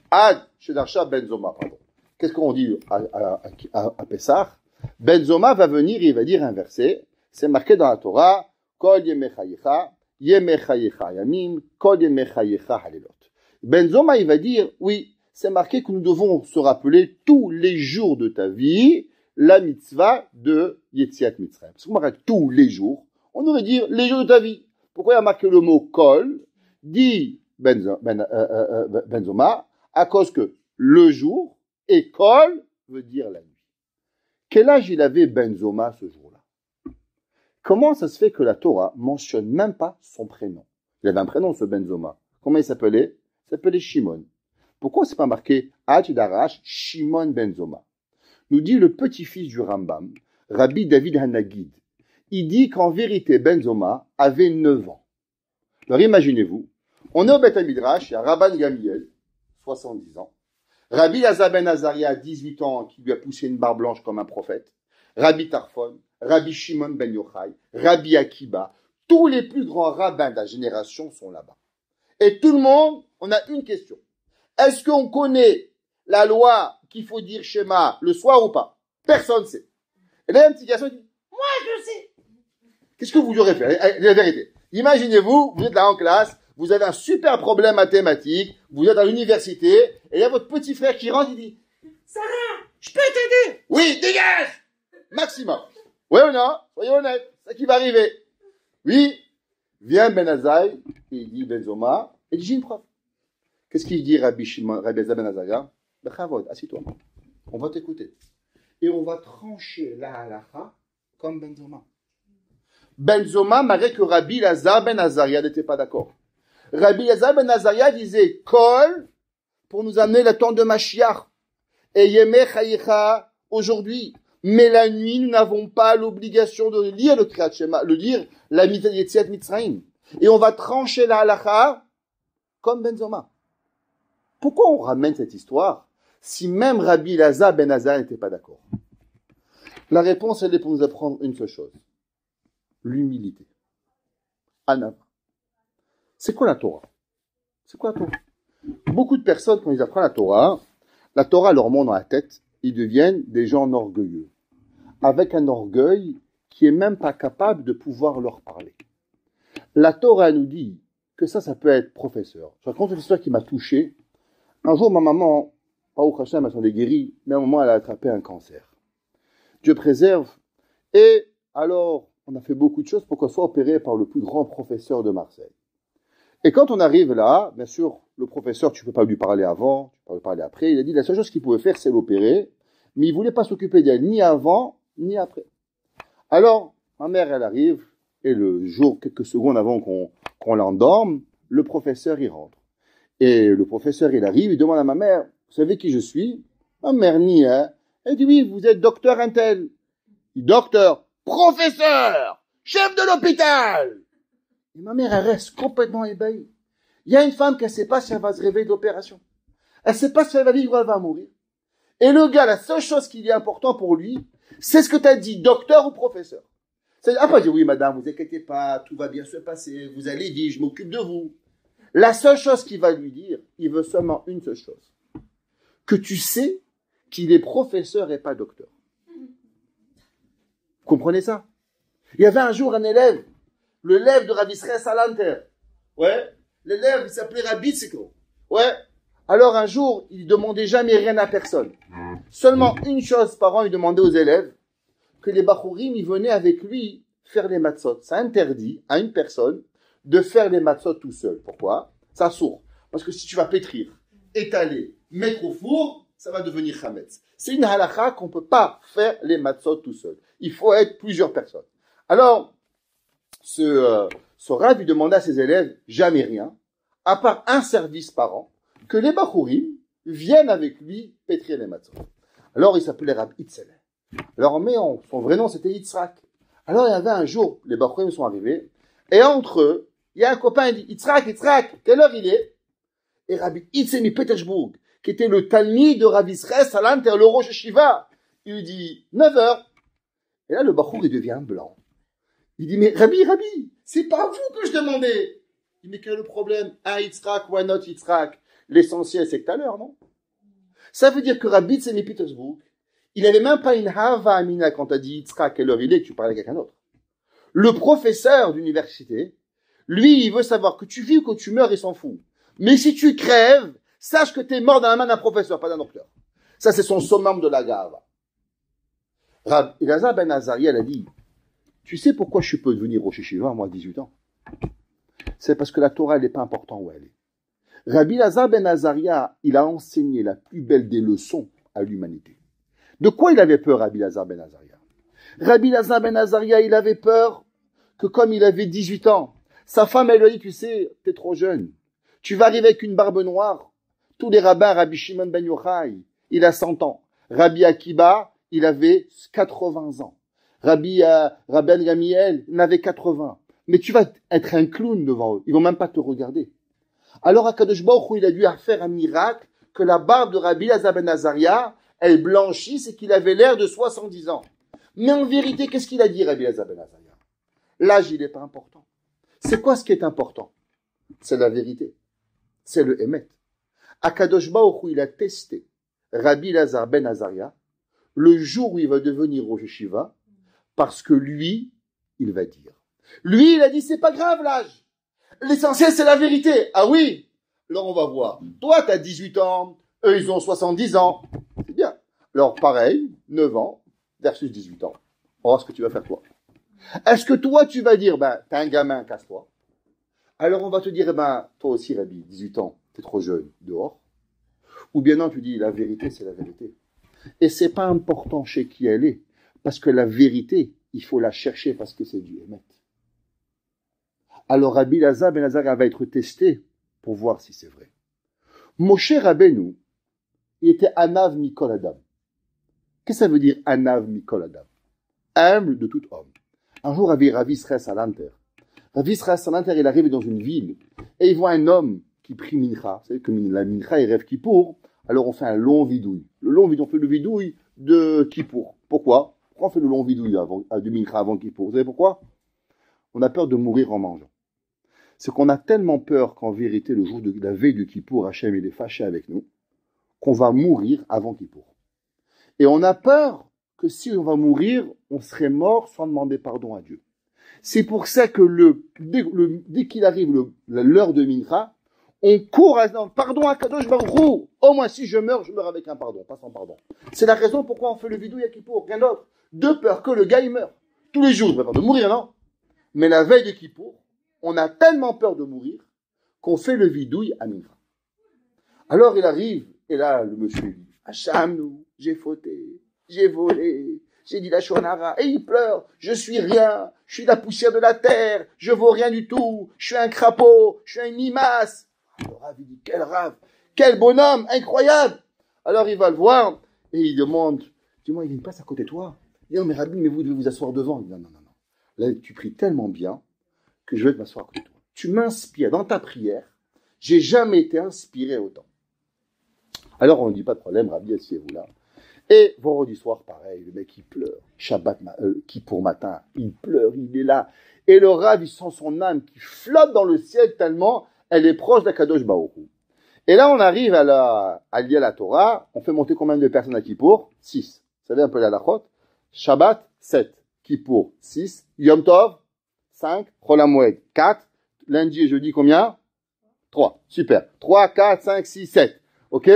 Ad Shedarsha Ben Zoma, pardon. Qu'est-ce qu'on dit à Pessah? Ben Zoma va venir et il va dire un verset. C'est marqué dans la Torah, Kol Yemechayecha, Yemechayecha Yamim, Kol Yemechayecha Halelot. Ben Zoma, il va dire, oui, c'est marqué que nous devons se rappeler tous les jours de ta vie la mitzvah de Yetziat Mitzrayim. Parce qu'on m'arrête tous les jours, on aurait dit les jours de ta vie. Pourquoi il y a marqué le mot Kol? Dit Ben Zoma, à cause que le jour et Kol veut dire la nuit. Quel âge il avait Ben Zoma ce jour-là? Comment ça se fait que la Torah mentionne même pas son prénom? Il avait un prénom, ce Ben Zoma. Comment il s'appelait? Il s'appelait Shimon. Pourquoi c'est pas marqué Ad Darash Shimon Ben Zoma? Nous dit le petit-fils du Rambam, Rabbi David Hanagid. Il dit qu'en vérité, Ben Zoma avait 9 ans. Alors imaginez-vous, on est au Beth Midrash, il y a Rabban Gamliel, 70 ans. Rabbi Elazar ben Azaria, 18 ans, qui lui a poussé une barbe blanche comme un prophète. Rabbi Tarfon, Rabbi Shimon ben Yochai, Rabbi Akiba. Tous les plus grands rabbins de la génération sont là-bas. Et tout le monde, on a une question. Est-ce qu'on connaît la loi qu'il faut dire Shema le soir ou pas? Personne ne sait. Et là, il y a une petite question qui dit, moi je sais. Qu'est-ce que vous aurez fait? La vérité. Imaginez-vous, vous êtes là en classe, vous avez un super problème mathématique, vous êtes à l'université, et il y a votre petit frère qui rentre, il dit, Sarah, je peux t'aider? Oui, dégage! Maximum. Oui ou non? Soyez honnête. C'est ça qui va arriver. Oui. Vient Ben Azaï, il dit Ben Zoma, et dit, j'ai une preuve. Qu'est-ce qu'il dit Rabbi Elazar ben Azaria? Bechavod, assis-toi. On va t'écouter. Et on va trancher la halacha comme Ben Zoma. Ben Zoma malgré que Rabbi Elazar ben Azaria n'était pas d'accord. Rabbi Elazar ben Azaria disait Kol pour nous amener le temps de Mashiach. Et Yemei Chayecha aujourd'hui. Mais la nuit, nous n'avons pas l'obligation de lire le Kriyat Shema, de lire la Yetziat Mitzrayim. Et on va trancher la halacha comme Ben Zoma. Pourquoi on ramène cette histoire si même Rabbi Elazar ben Azaria n'était pas d'accord? La réponse, elle est pour nous apprendre une seule chose. L'humilité. Anava. C'est quoi la Torah? C'est quoi la Torah? Beaucoup de personnes, quand ils apprennent la Torah leur monte dans la tête, ils deviennent des gens orgueilleux. Avec un orgueil qui est même pas capable de pouvoir leur parler. La Torah nous dit que ça peut être professeur. Je raconte une histoire qui m'a touché. Un jour, ma maman, Baruch Hashem, elle s'en est guérie, mais à un moment, elle a attrapé un cancer. Dieu préserve. Et alors, on a fait beaucoup de choses pour qu'elle soit opérée par le plus grand professeur de Marseille. Et quand on arrive là, bien sûr, le professeur, tu ne peux pas lui parler avant, tu ne peux pas lui parler après. Il a dit la seule chose qu'il pouvait faire, c'est l'opérer. Mais il ne voulait pas s'occuper d'elle, ni avant, ni après. Alors, ma mère, elle arrive, et le jour, quelques secondes avant qu'on l'endorme, le professeur, il rentre. Et le professeur, il arrive, il demande à ma mère, vous savez qui je suis? Ma mère nie, hein? Elle dit, oui, vous êtes docteur Intel. Il dit, docteur, professeur, chef de l'hôpital. Et ma mère, elle reste complètement ébahie. Il y a une femme qui ne sait pas si elle va se réveiller de l'opération. Elle ne sait pas si elle va vivre ou elle va mourir. Et le gars, la seule chose qui est important pour lui, c'est ce que tu as dit, docteur ou professeur. C'est pas dire, oui, madame, vous inquiétez pas, tout va bien se passer, vous allez dire, je m'occupe de vous. La seule chose qu'il va lui dire, il veut seulement une seule chose. Que tu sais qu'il est professeur et pas docteur. Vous comprenez ça? Il y avait un jour un élève, l'élève de Rabbi Israël Salanter. Ouais. L'élève, il s'appelait Rabbi Tziko. Ouais. Alors un jour, il demandait jamais rien à personne. Seulement une chose par an, il demandait aux élèves que les Bachourim, ils venaient avec lui faire les matzot. Ça interdit à une personne de faire les matzot tout seul. Pourquoi? Ça sourd. Parce que si tu vas pétrir, étaler, mettre au four, ça va devenir chametz. C'est une halakha qu'on ne peut pas faire les matzot tout seul. Il faut être plusieurs personnes. Alors, ce Rav, il demandait à ses élèves jamais rien, à part un service par an, que les Bachourim viennent avec lui pétrir les matzot. Alors, il s'appelait Rab Itzel. Alors, mais son vrai nom, c'était Yitzhak. Alors, il y avait un jour, les Bachourim sont arrivés, et entre eux, il y a un copain, il dit, Yitzhak, quelle heure il est? Et Rabbi Itzemi Petersburg, qui était le talmid de Rabbi Israël Salanter, le Rosh Hashiva, il lui dit, 9 heures. Et là, le Bachour, il devient blanc. Il dit, mais Rabbi, c'est pas vous que je demandais. Il dit, mais quel est le problème? Un Yitzhak ou un autre Yitzhak? L'essentiel, c'est que t'as l'heure, non? Ça veut dire que Rabbi Itzemi Petersburg, il n'avait même pas une hava amina quand t'as dit Yitzhak, quelle heure il est, que tu parlais avec quelqu'un d'autre. Le professeur d'université, lui, il veut savoir que tu vis ou que tu meurs, il s'en fout. Mais si tu crèves, sache que tu es mort dans la main d'un professeur, pas d'un docteur. Ça, c'est son summum de la gava. Rabbi Elazar ben Azaria, elle a dit, tu sais pourquoi je peux devenir Rosh Hashiva, moi, à 18 ans? C'est parce que la Torah, elle n'est pas importante où elle est. Rabbi Elazar ben Azaria, il a enseigné la plus belle des leçons à l'humanité. De quoi il avait peur, Rabbi Elazar ben Azaria? Rabbi Elazar ben Azaria, il avait peur que comme il avait 18 ans, sa femme, elle lui a dit, tu sais, t'es trop jeune. Tu vas arriver avec une barbe noire. Tous les rabbins, Rabbi Shimon ben Yochai, il a 100 ans. Rabbi Akiba, il avait 80 ans. Rabbi Gamiel, il en avait 80. Mais tu vas être un clown devant eux. Ils vont même pas te regarder. Alors, Akadosh Baruch Hu, il a dû faire un miracle que la barbe de Rabbi Elazar ben Azaria, elle blanchisse et qu'il avait l'air de 70 ans. Mais en vérité, qu'est-ce qu'il a dit, Rabbi Elazar ben Azaria? L'âge, il n'est pas important. C'est quoi ce qui est important? C'est la vérité. C'est le Emet. Akadosh Baruch Hu, il a testé Rabbi Elazar ben Azaria le jour où il va devenir Rosh Yeshiva, parce que lui, il va dire. Lui, il a dit, c'est pas grave l'âge. L'essentiel, c'est la vérité. Ah oui? Alors on va voir. Toi, tu as 18 ans, eux, ils ont 70 ans. C'est bien. Alors pareil, 9 ans versus 18 ans. On va voir ce que tu vas faire toi. Est-ce que toi, tu vas dire, ben, t'es un gamin, casse-toi. Alors on va te dire, ben, toi aussi, Rabbi, 18 ans, t'es trop jeune, dehors. Ou bien non, tu dis, la vérité, c'est la vérité. Et c'est pas important chez qui elle est. Parce que la vérité, il faut la chercher parce que c'est du Emet. Alors Rabbi Elazar ben Azaria va être testé pour voir si c'est vrai. Moshe Rabbeinu, il était Anav Mikol Adam. Qu'est-ce que ça veut dire Anav Mikol Adam? Humble de tout homme. Un jour, Rav Israël Salanter. Rav Israël Salanter, il arrive dans une ville et il voit un homme qui prie Mincha. Vous savez que la Mincha est rêve Kippour. Alors on fait un long vidouille. On fait le vidouille de Kippour. Pourquoi? Pourquoi on fait le long vidouille de Mincha avant Kippour? Vous savez pourquoi? On a peur de mourir en mangeant. C'est qu'on a tellement peur qu'en vérité, le jour de la veille de Kippour, Hachem il est fâché avec nous, qu'on va mourir avant Kippour. Et on a peur que si on va mourir, on serait mort sans demander pardon à Dieu. C'est pour ça que dès qu'il arrive l'heure de Mincha, on court à pardon à Kadosh Baruch Hu. Au moins si je meurs avec un pardon, pas sans pardon. C'est la raison pourquoi on fait le vidouille à Kippour, rien d'autre. De peur que le gars il meure. Tous les jours, on a peur de mourir, non? Mais la veille de Kippour, on a tellement peur de mourir qu'on fait le vidouille à Mincha. Alors il arrive, et là le monsieur dit, Hacham, j'ai fauté, j'ai volé, j'ai dit la shonara, et il pleure, je suis rien, je suis la poussière de la terre, je vaux rien du tout, je suis un crapaud, je suis un limace. Le Rav, il dit, quel Rav, quel bonhomme, incroyable. Alors il va le voir, et il demande, dis-moi, il y a une place à côté de toi. Il dit, non mais Rabbi, mais vous devez vous asseoir devant. Il dit, non. Là, tu pries tellement bien que je vais m'asseoir à côté de toi. Tu m'inspires dans ta prière, j'ai jamais été inspiré autant. Alors on ne dit pas de problème, Rabbi, asseyez-vous là. Et vendredi soir, pareil, le mec il pleure. Shabbat, Kippour matin, il pleure, il est là. Et le Rav, il sent son âme qui flotte dans le ciel tellement elle est proche d'Akadosh Baruch Hu. Et là, on arrive à lier la Torah. On fait monter combien de personnes à Kippour? 6. Vous savez un peu la halachot? Shabbat, 7. Kippour, 6. Yom Tov, 5. Chol HaMoed, 4. Lundi et jeudi, combien? 3. Super. 3, 4, 5, 6, 7. Ok?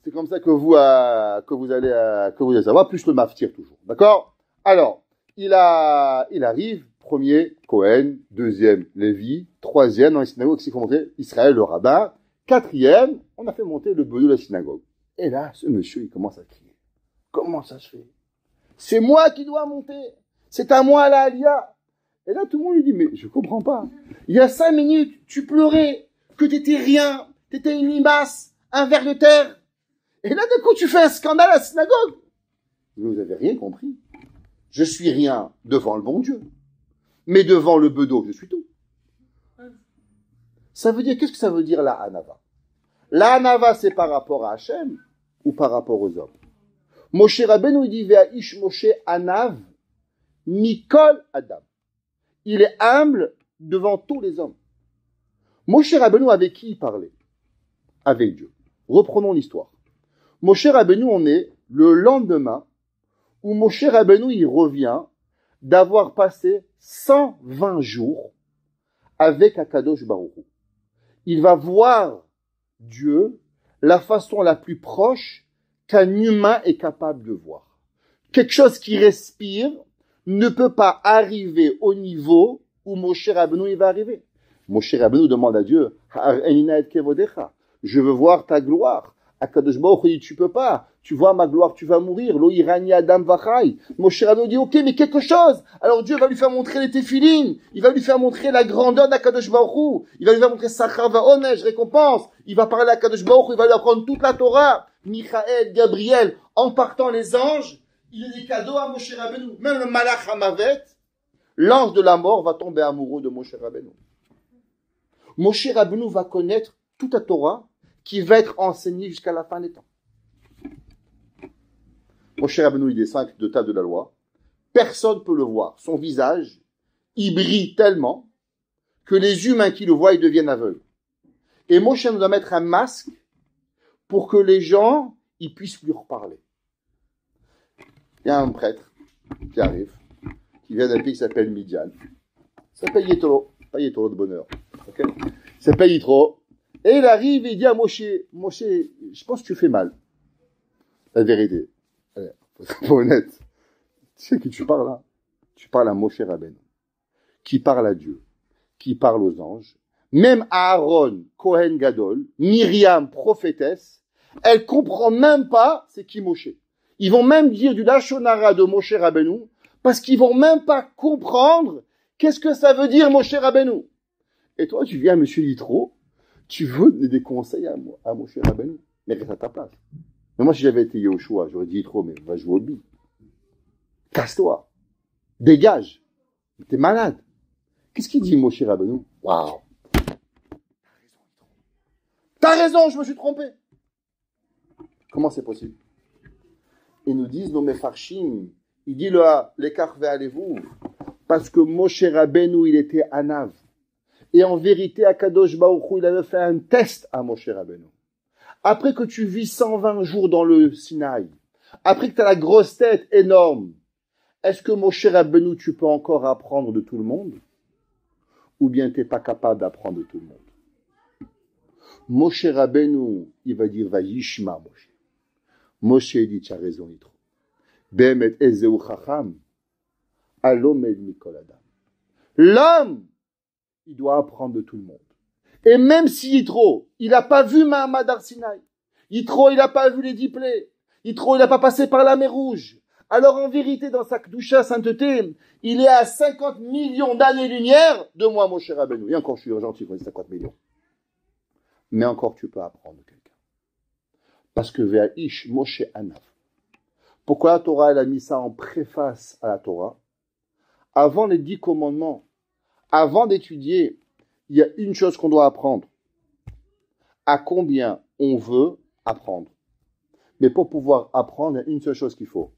C'est comme ça que vous allez savoir, plus le maftir toujours. D'accord? Alors, il arrive, premier, Cohen, deuxième, Lévi, troisième, dans les synagogues, c'est monté Israël, le rabbin, quatrième, on a fait monter le bedou de la synagogue. Et là, ce monsieur, il commence à crier. Comment ça se fait? C'est moi qui dois monter. C'est à moi la Aliyah. Et là, tout le monde lui dit, mais je comprends pas. Il y a 5 minutes, tu pleurais, que t'étais rien, t'étais une limace, un ver de terre. Et là, d'un coup, tu fais un scandale à la synagogue. Vous n'avez rien compris. Je suis rien devant le bon Dieu. Mais devant le bedeau, je suis tout. Ça veut dire, qu'est-ce que ça veut dire la Hanava? La Hanava, c'est par rapport à Hachem ou par rapport aux hommes? Moshe Rabbeinu, il dit, Ve'aish Moshe Anav Mikol Adam. Il est humble devant tous les hommes. Moshe Rabbeinu, avec qui il parlait? Avec Dieu. Reprenons l'histoire. Moshe Rabbeinu, on est le lendemain où Moshe Rabbeinu, il revient d'avoir passé 120 jours avec Akadosh Baruch Hu. Il va voir Dieu la façon la plus proche qu'un humain est capable de voir. Quelque chose qui respire ne peut pas arriver au niveau où Moshe Rabbeinu il va arriver. Moshe Rabbeinu demande à Dieu, je veux voir ta gloire. Akadosh Baruch Hu dit, tu peux pas. Tu vois ma gloire, tu vas mourir. Lo irani adam vachai. Moshe Rabbeinu dit, ok, mais quelque chose. Alors Dieu va lui faire montrer les téphilines. Il va lui faire montrer la grandeur d'Akadosh Baruch Hu. Il va lui faire montrer Sachar va'onesh, récompense. Il va parler à Akadosh Baruch Hu. Il va lui apprendre toute la Torah. Michaël, Gabriel, en partant les anges, il y a des cadeaux à Moshe Rabbeinu. Même le Malach Hamavet, l'ange de la mort va tomber amoureux de Moshe Rabbeinu. Moshe Rabbeinu va connaître toute la Torah qui va être enseigné jusqu'à la fin des temps. Moshe Rabbeinu, il descend avec 2 tables de la loi. Personne ne peut le voir. Son visage, il brille tellement que les humains qui le voient, ils deviennent aveugles. Et Moshe nous doit mettre un masque pour que les gens, ils puissent lui reparler. Il y a un prêtre qui arrive, qui vient d'un pays qui s'appelle Midian. Il s'appelle Yitro, pas Yitro de bonheur. Okay, il s'appelle Yitro. Et il arrive et il dit à Moshe, Moshe, je pense que tu fais mal. La vérité. Allez, faut être honnête. Tu sais qui tu parles là? Tu parles à Moshe Rabbeinu, qui parle à Dieu, qui parle aux anges. Même Aaron, Kohen Gadol, Myriam, prophétesse, elle comprend même pas c'est qui Moshe. Ils vont même dire du Lashon Hara de Moshe Rabbeinu, parce qu'ils vont même pas comprendre qu'est-ce que ça veut dire Moshe Rabbeinu. Et toi, tu viens, monsieur Yitro, tu veux des conseils à Moshe Rabbeinu, mais reste à ta place. Mais moi, si j'avais été Yehoshua, j'aurais dit Yitro, mais va jouer au billes. Casse-toi. Dégage. T'es malade. Qu'est-ce qu'il dit Moshe Rabbeinu? Waouh. T'as raison, je me suis trompé. Comment c'est possible? Ils nous disent, nos mefarshim, il dit l'écart allez-vous, parce que Moshe Rabbeinu, il était anav. Et en vérité, Akadosh Baruch Hu, il avait fait un test à Moshe Rabbeinu. Après que tu vis 120 jours dans le Sinaï, après que tu as la grosse tête énorme, est-ce que Moshe Rabbeinu, tu peux encore apprendre de tout le monde? Ou bien tu n'es pas capable d'apprendre de tout le monde? Moshe Rabbeinu, il va dire, Vayishma Moshe. Moshe dit, tu as raison, Yitro. Be'emet ezeu chacham, alomed mikol adam. L'homme, il doit apprendre de tout le monde. Et même si Yitro, il n'a pas vu Mahamad Har Sinaï, Yitro, il n'a pas vu les 10 plaies, Yitro, il n'a pas passé par la mer Rouge, alors en vérité, dans sa Kedusha sainteté, il est à 50 millions d'années-lumière de moi, Moshe Rabbeinu. Et encore, je suis gentil quand il dit 50 millions. Mais encore, tu peux apprendre de quelqu'un. Parce que Ve'aish Moshe Anav. Pourquoi la Torah, elle a mis ça en préface à la Torah? Avant les 10 commandements, avant d'étudier, il y a une chose qu'on doit apprendre. À combien on veut apprendre. Mais pour pouvoir apprendre, il y a une seule chose qu'il faut.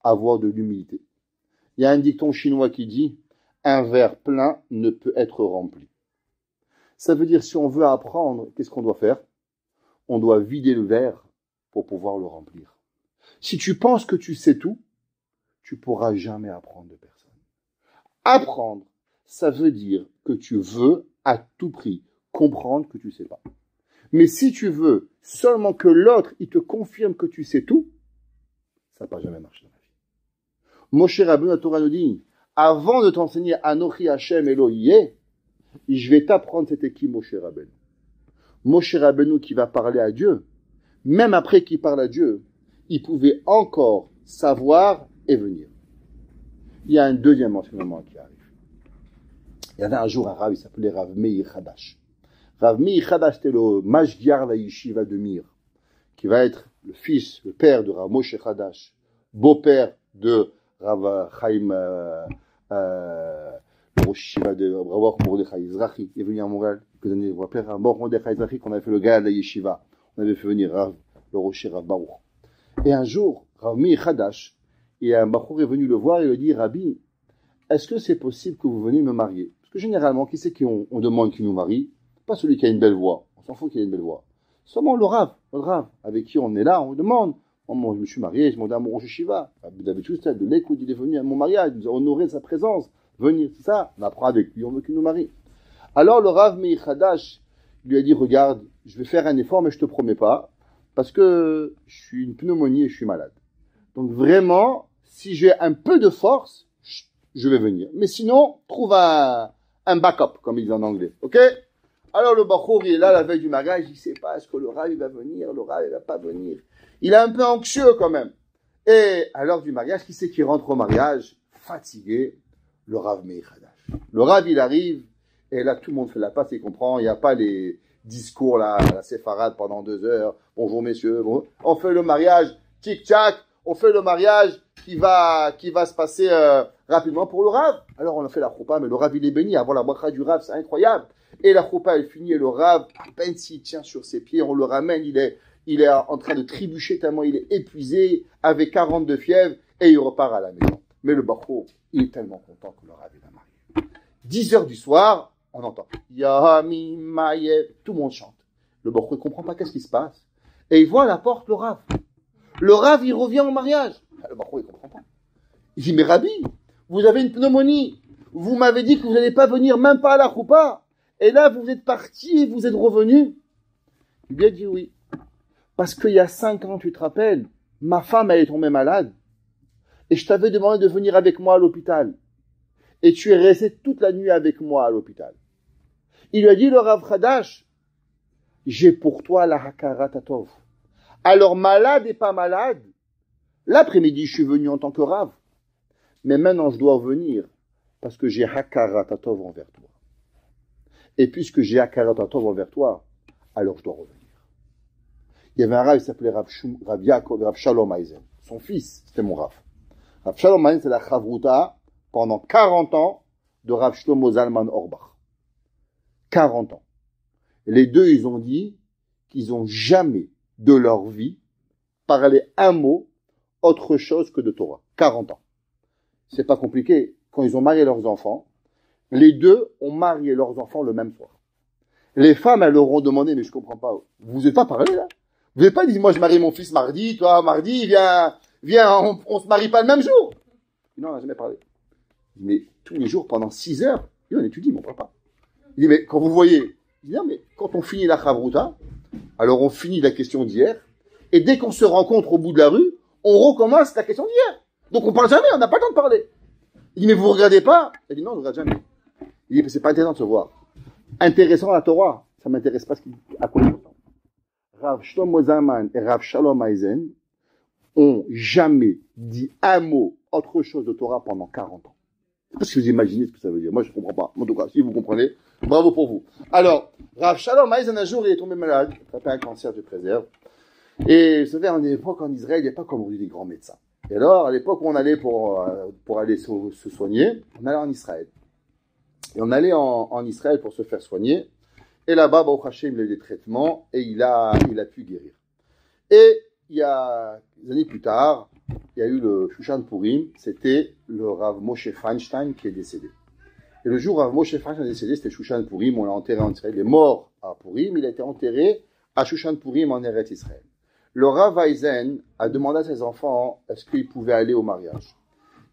Avoir de l'humilité. Il y a un dicton chinois qui dit, un verre plein ne peut être rempli. Ça veut dire, si on veut apprendre, qu'est-ce qu'on doit faire? On doit vider le verre pour pouvoir le remplir. Si tu penses que tu sais tout, tu pourras jamais apprendre de personne. Apprendre, ça veut dire que tu veux à tout prix comprendre que tu sais pas. Mais si tu veux seulement que l'autre, il te confirme que tu sais tout, ça ne va pas jamais marcher dans la vie. Moshe Rabbeinu, la Torah nous dit, avant de t'enseigner Anochi Hashem Elohim, je vais t'apprendre c'était qui Moshe Rabbeinu. Moshe Rabbeinu qui va parler à Dieu, même après qu'il parle à Dieu, il pouvait encore savoir et venir. Il y a un deuxième enseignement qui arrive. Il y avait un jour un Rav, il s'appelait Rav Meir Hadash. Rav Meir Hadash, c'était le Mashgiar la Yeshiva de Mir, qui va être le fils, le père de Rav Moshe Hadash, beau-père de Rav Chaim, le Rosh Yeshiva de Rav Mordechai Ezrachi. Il est venu à Montréal, quelques années, vous rappelez, Rav Mordechai Ezrachi, qu'on avait fait le gars de la Yeshiva. On avait fait venir Rav, le Rosh Rav Baruch. Et un jour, Rav Meir Hadash, et un Bachour est venu le voir et lui dit, Rabbi, est-ce que c'est possible que vous veniez me marier? Parce que généralement, qui c'est qu'on demande qui nous marie? Pas celui qui a une belle voix. On s'en fout qu'il ait une belle voix. Seulement le Rav, avec qui on est là, on demande. Moi, je me suis marié, je demande à mon Rosh Yeshiva. D'habitude, de l'écoute, il est venu à mon mariage, il nous a honoré de sa présence. Venir, c'est ça. On apprend avec lui, on veut qu'il nous marie. Alors le Rav Meir Hadash lui a dit, regarde, je vais faire un effort, mais je te promets pas, parce que je suis une pneumonie et je suis malade. Donc vraiment, si j'ai un peu de force, je vais venir. Mais sinon, trouve un backup, comme ils disent en anglais. Ok? Alors le Bachour, il est là la veille du mariage, il ne sait pas, est-ce que le Rav il va venir, le Rav il va pas venir. Il est un peu anxieux quand même. Et à l'heure du mariage, qui c'est qui rentre au mariage? Fatigué, le Rav Meir Hadash. Le Rav il arrive, et là tout le monde fait la passe, il comprend, il n'y a pas les discours là, à la séfarade pendant 2 heures. Bonjour messieurs, bon. On fait le mariage, tic-tac, on fait le mariage qui va se passer rapidement pour le Rav. Alors on a fait la choupa, mais le Rav il est béni, avant la bracha du Rav, c'est incroyable. Et la choupa elle finit et le Rav, à peine s'il tient sur ses pieds, on le ramène, il est en train de trébucher tellement il est épuisé, avec 40 de fièvre, et il repart à la maison. Mais le Bachou, il est tellement content que le Rav il a marié. 10 heures du soir, on entend Yahami Maye, tout le monde chante. Le Bachou ne comprend pas qu'est-ce qui se passe. Et il voit à la porte le Rav. Le Rav, il revient au mariage. Le Bachou, il ne comprend pas. Il dit, mais Rabbi, vous avez une pneumonie. Vous m'avez dit que vous n'allez pas venir, même pas à la choupa. Et là, vous êtes parti et vous êtes revenu. Il lui a dit oui. Parce qu'il y a 5 ans, tu te rappelles, ma femme, elle est tombée malade. Et je t'avais demandé de venir avec moi à l'hôpital. Et tu es resté toute la nuit avec moi à l'hôpital. Il lui a dit, le Rav Hadash, j'ai pour toi la Hakarat Atov. Alors, malade et pas malade, l'après-midi, je suis venu en tant que Rav. Mais maintenant, je dois revenir parce que j'ai Hakarat Atov envers toi. Et puisque j'ai Hakarat Atov envers toi, alors je dois revenir. Il y avait un Rav, il s'appelait Rav Shalom Eisen. Son fils, c'était mon Rav. Rav Shalom Eisen, c'est la Chavruta pendant 40 ans de Rav Shlomo Zalman Auerbach. 40 ans. Les deux, ils ont dit qu'ils n'ont jamais de leur vie parlé un mot autre chose que de Torah. 40 ans. C'est pas compliqué. Quand ils ont marié leurs enfants, les deux ont marié leurs enfants le même soir. Les femmes, elles leur ont demandé, mais je comprends pas, vous n'êtes pas parlé là? Vous n'avez pas dit, moi je marie mon fils mardi, toi mardi, viens, on se marie pas le même jour? Non, on n'a jamais parlé. Mais tous les jours, pendant 6 heures, on étudie, mon papa. Il dit, mais quand vous voyez, il dit, non, mais quand on finit la Chavruta, alors on finit la question d'hier, et dès qu'on se rencontre au bout de la rue, on recommence la question d'hier. Donc on parle jamais, on n'a pas le temps de parler. Il dit, mais vous regardez pas? Il dit, non, je regarde jamais. Il dit, mais c'est pas intéressant de se voir. Intéressant la Torah, ça m'intéresse pas à quoi il faut. Rav Shlomo Zalman et Rav Shalom Eisen ont jamais dit un mot autre chose de Torah pendant 40 ans. Je sais pas si vous imaginez ce que ça veut dire. Moi, je comprends pas. En tout cas, si vous comprenez, bravo pour vous. Alors, Rav Shalom Eisen, un jour, il est tombé malade. Il a attrapé un cancer du préserve. Et vous savez, à l'époque, en Israël, il n'y a pas comme aujourd'hui des grands médecins. Et alors, à l'époque où on allait pour aller se soigner, on allait en Israël. Et on allait en Israël pour se faire soigner. Et là-bas, Baruch Hashem, il a eu des traitements et il a pu guérir. Et il y a des années plus tard, il y a eu le Shushan Purim, c'était le Rav Moshe Feinstein qui est décédé. Et le jour où Rav Moshe Feinstein est décédé, c'était Shushan Purim, on l'a enterré en Israël. Il est mort à Purim, il a été enterré à Shushan Purim en Eretz Israël. Le Rav Eisen a demandé à ses enfants est-ce qu'ils pouvaient aller au mariage.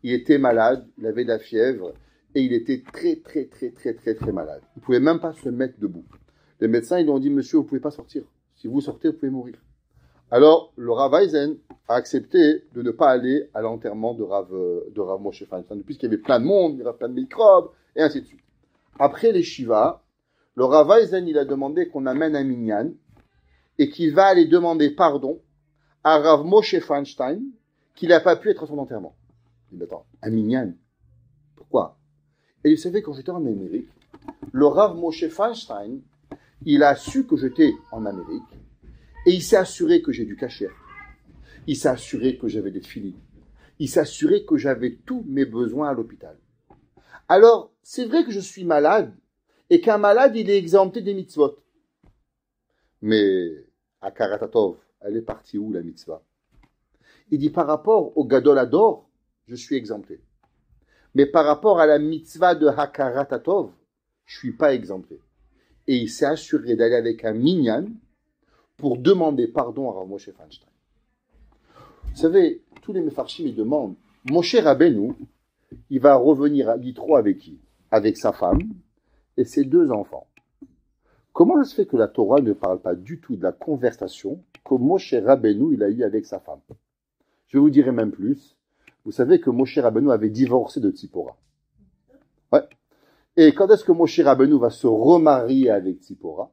Il était malade, il avait de la fièvre et il était très malade. Il ne pouvait même pas se mettre debout. Les médecins, ils lui ont dit, monsieur, vous ne pouvez pas sortir. Si vous sortez, vous pouvez mourir. Alors, le Rav Eisen a accepté de ne pas aller à l'enterrement de Rav Moshe Feinstein, puisqu'il y avait plein de monde, il y avait plein de microbes, et ainsi de suite. Après les Shiva, le Rav Eisen, il a demandé qu'on amène un minyan, et qu'il va aller demander pardon à Rav Moshe Feinstein, qu'il n'a pas pu être à son enterrement. Il dit, attends, un minyan? Pourquoi? Et vous savez, quand j'étais en Amérique, le Rav Moshe Feinstein, il a su que j'étais en Amérique et il s'est assuré que j'ai du cachet. Il s'est assuré que j'avais des filets. Il s'est assuré que j'avais tous mes besoins à l'hôpital. Alors, c'est vrai que je suis malade et qu'un malade, il est exempté des mitzvot. Mais, à Karatatov, elle est partie où la mitzvah? Il dit par rapport au Gadol Hador, je suis exempté. Mais par rapport à la mitzvah de Hakarat-Hatov, je suis pas exempté. Et il s'est assuré d'aller avec un minyan pour demander pardon à Rav Moshe Feinstein. Vous savez, tous les mefarshim, ils demandent, Moshe Rabbeinu, il va revenir à Yitro avec qui? Avec sa femme et ses 2 enfants. Comment ça se fait que la Torah ne parle pas du tout de la conversation que Moshe Rabbeinu, il a eu avec sa femme? Je vous dirai même plus. Vous savez que Moshe Rabbeinu avait divorcé de Tzipora. Ouais. Et quand est-ce que Moshe Rabbeinu va se remarier avec Tzipora?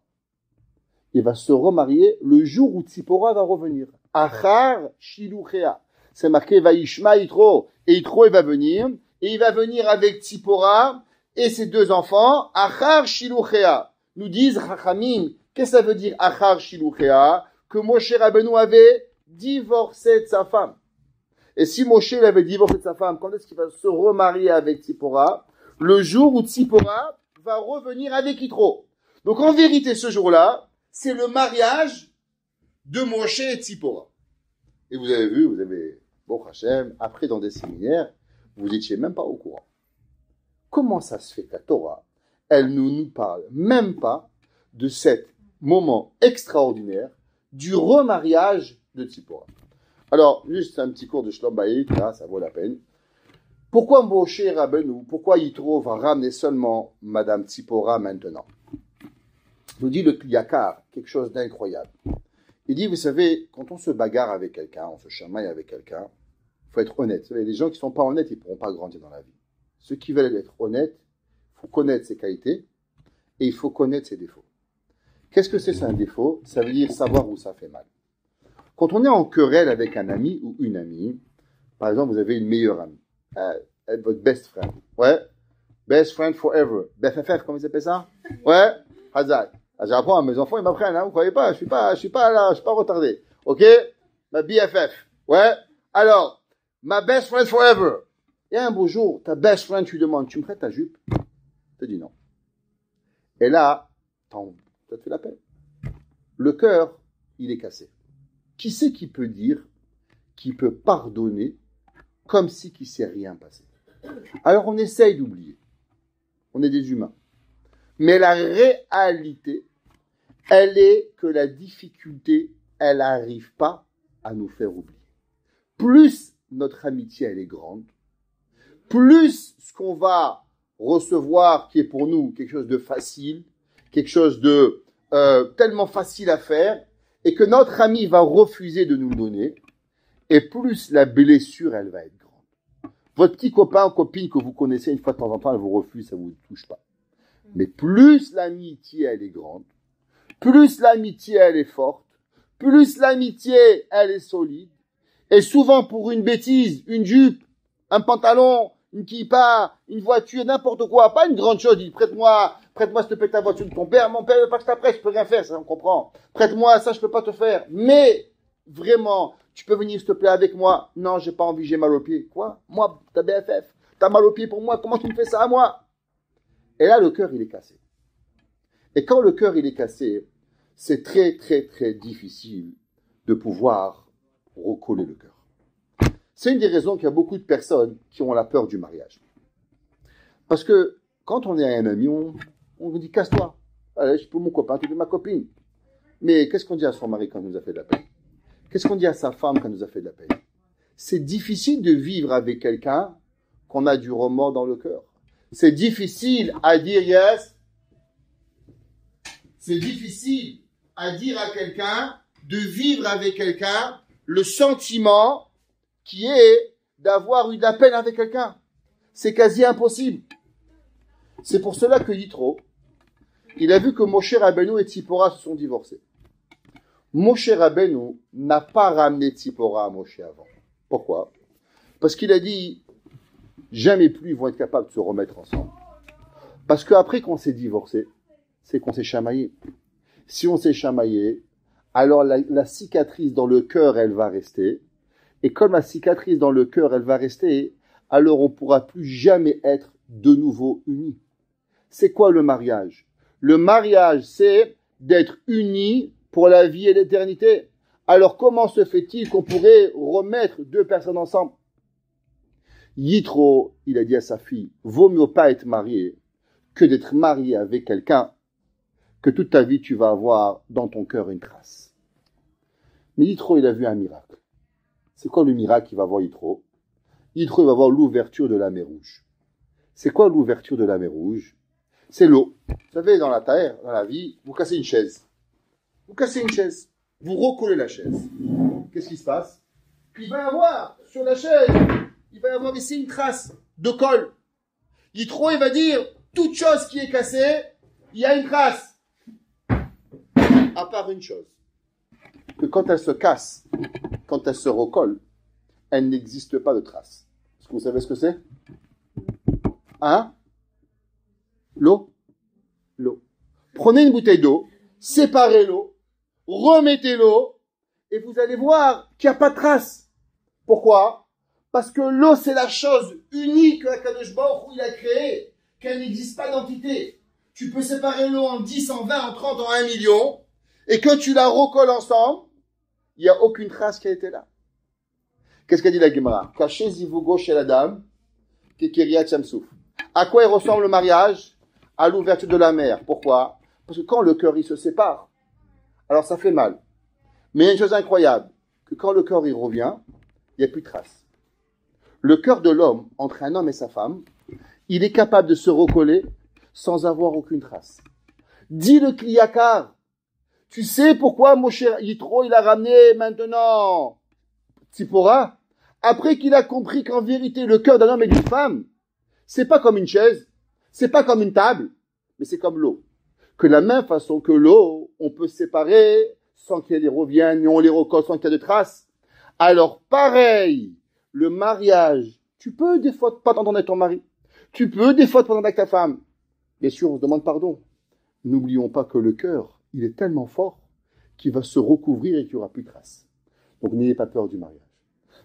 Il va se remarier le jour où Tzipora va revenir. Achar Shiluchea. C'est marqué Vaishma Yitro. Et Yitro, il va venir. Et il va venir avec Tzipora et ses 2 enfants. Achar Shiluchea. Nous disent Chachamim. Qu'est-ce que ça veut dire Achar Shiluchea? Que Moshe Rabbeinu avait divorcé de sa femme. Et si Moshe il avait divorcé de sa femme, quand est-ce qu'il va se remarier avec Tzipora? Le jour où Tzipora va revenir avec Yitro. Donc en vérité, ce jour-là, c'est le mariage de Moshe et Tzipora. Et vous avez vu, bon Hachem, après dans des séminaires, vous n'étiez même pas au courant. Comment ça se fait que la Torah, elle ne nous parle même pas de cet moment extraordinaire du remariage de Tzipora? Alors, juste un petit cours de Shlom Bayit, là, ça vaut la peine. Pourquoi Moshe Rabbeinu, pourquoi Yitro va ramener seulement Madame Tzipora maintenant? Nous dit le Yakar, quelque chose d'incroyable. Il dit, vous savez, quand on se bagarre avec quelqu'un, on se chamaille avec quelqu'un, il faut être honnête. Vous savez, les gens qui ne sont pas honnêtes, ils ne pourront pas grandir dans la vie. Ceux qui veulent être honnêtes, il faut connaître ses qualités et il faut connaître ses défauts. Qu'est-ce que c'est un défaut? Ça veut dire savoir où ça fait mal. Quand on est en querelle avec un ami ou une amie, par exemple, vous avez une meilleure amie, votre best friend, ouais, best friend forever, BFF, comment ils appellent ça? Ouais, Hazak. J'apprends à mes enfants, ils m'apprennent, hein, vous croyez pas, je suis pas là, je suis pas retardé, ok? Ma BFF, ouais. Alors, ma best friend forever. Et un beau jour, ta best friend, tu lui demandes, tu me prêtes ta jupe? Tu dis non. Et là, ça te fait la peine. Le cœur, il est cassé. Qui c'est qui peut dire, qui peut pardonner, comme si qu'il ne s'est rien passé? Alors on essaye d'oublier. On est des humains. Mais la réalité, elle est que la difficulté, elle n'arrive pas à nous faire oublier. Plus notre amitié, elle est grande, plus ce qu'on va recevoir, qui est pour nous quelque chose de facile, quelque chose de tellement facile à faire, et que notre ami va refuser de nous le donner, et plus la blessure, elle va être grande. Votre petit copain ou copine que vous connaissez une fois de temps en temps, elle vous refuse, ça ne vous touche pas. Mais plus l'amitié, elle est grande, plus l'amitié, elle est forte, plus l'amitié, elle est solide, et souvent pour une bêtise, une jupe, un pantalon, une kippa, une voiture, n'importe quoi, pas une grande chose, il dit prête-moi s'il te plaît ta voiture de ton père, mon père veut pas que je t'apprête, je peux rien faire, ça on comprend. Prête-moi ça, je peux pas te faire. Mais, vraiment, tu peux venir s'il te plaît avec moi? Non, j'ai pas envie, j'ai mal au pied. Quoi? Moi, ta BFF, t'as mal au pied pour moi, comment tu me fais ça à moi? Et là, le cœur, il est cassé. Et quand le cœur, il est cassé, c'est très, très, très difficile de pouvoir recoller le cœur. C'est une des raisons qu'il y a beaucoup de personnes qui ont la peur du mariage. Parce que quand on est un ami, on dit casse-toi. Allez, je peux mon copain, tu peux ma copine. Mais qu'est-ce qu'on dit à son mari quand il nous a fait de la peine? Qu'est-ce qu'on dit à sa femme quand il nous a fait de la peine? C'est difficile de vivre avec quelqu'un qu'on a du remords dans le cœur. C'est difficile à dire yes. C'est difficile à dire à quelqu'un de vivre avec quelqu'un le sentiment qui est d'avoir eu de la peine avec quelqu'un. C'est quasi impossible. C'est pour cela que Yitro, il a vu que Moshe Rabbeinu et Tzipora se sont divorcés. Moshe Rabbeinu n'a pas ramené Tzipora à Moshe avant. Pourquoi? Parce qu'il a dit, jamais plus ils vont être capables de se remettre ensemble. Parce qu'après qu'on s'est divorcé, c'est qu'on s'est chamaillé. Si on s'est chamaillé, alors la cicatrice dans le cœur, elle va rester. Et comme la cicatrice dans le cœur, elle va rester, alors on ne pourra plus jamais être de nouveau unis. C'est quoi le mariage? Le mariage, c'est d'être unis pour la vie et l'éternité. Alors comment se fait-il qu'on pourrait remettre deux personnes ensemble? Yitro, il a dit à sa fille, vaut mieux pas être marié que d'être marié avec quelqu'un que toute ta vie tu vas avoir dans ton cœur une trace. Mais Yitro, il a vu un miracle. C'est quoi le miracle qu'il va voir Yitro? Yitro, il va voir l'ouverture de la mer Rouge. C'est quoi l'ouverture de la mer Rouge? C'est l'eau. Vous savez, dans la terre, dans la vie, vous cassez une chaise. Vous cassez une chaise. Vous recollez la chaise. Qu'est-ce qui se passe? Il va y avoir, sur la chaise, il va y avoir ici une trace de colle. Yitro, il va dire, toute chose qui est cassée, il y a une trace. À part une chose. Que quand elle se casse, quand elle se recolle, elle n'existe pas de trace. Est-ce que vous savez ce que c'est? Hein? L'eau? L'eau. Prenez une bouteille d'eau, séparez l'eau, remettez l'eau, et vous allez voir qu'il n'y a pas de trace. Pourquoi? Parce que l'eau, c'est la chose unique que Kadosh Baruch Hu il a créée, qu'elle n'existe pas d'entité. Tu peux séparer l'eau en 10, en 20, en 30, en 1 million, et que tu la recolles ensemble, il n'y a aucune trace qui a été là. Qu'est-ce qu'a dit la Gemara? Caché zivugo chez la dame, kekeriat chamsouf. À quoi il ressemble le mariage? À l'ouverture de la mer. Pourquoi? Parce que quand le cœur il se sépare, alors ça fait mal. Mais il y a une chose incroyable, que quand le cœur il revient, il n'y a plus de trace. Le cœur de l'homme, entre un homme et sa femme, il est capable de se recoller sans avoir aucune trace. Dis le Kliyakar, tu sais pourquoi Moshe Yitro il a ramené maintenant Tzipora? Après qu'il a compris qu'en vérité le cœur d'un homme et d'une femme, c'est pas comme une chaise, c'est pas comme une table, mais c'est comme l'eau. Que de la même façon que l'eau, on peut séparer sans qu'elle revienne, et on les recolle sans qu'il y ait de traces. Alors pareil, le mariage, tu peux des fois pas t'entendre avec ton mari, tu peux des fois te t'entendre avec ta femme. Bien sûr, on se demande pardon. N'oublions pas que le cœur, il est tellement fort qu'il va se recouvrir et qu'il n'y aura plus de traces. Donc n'ayez pas peur du mariage.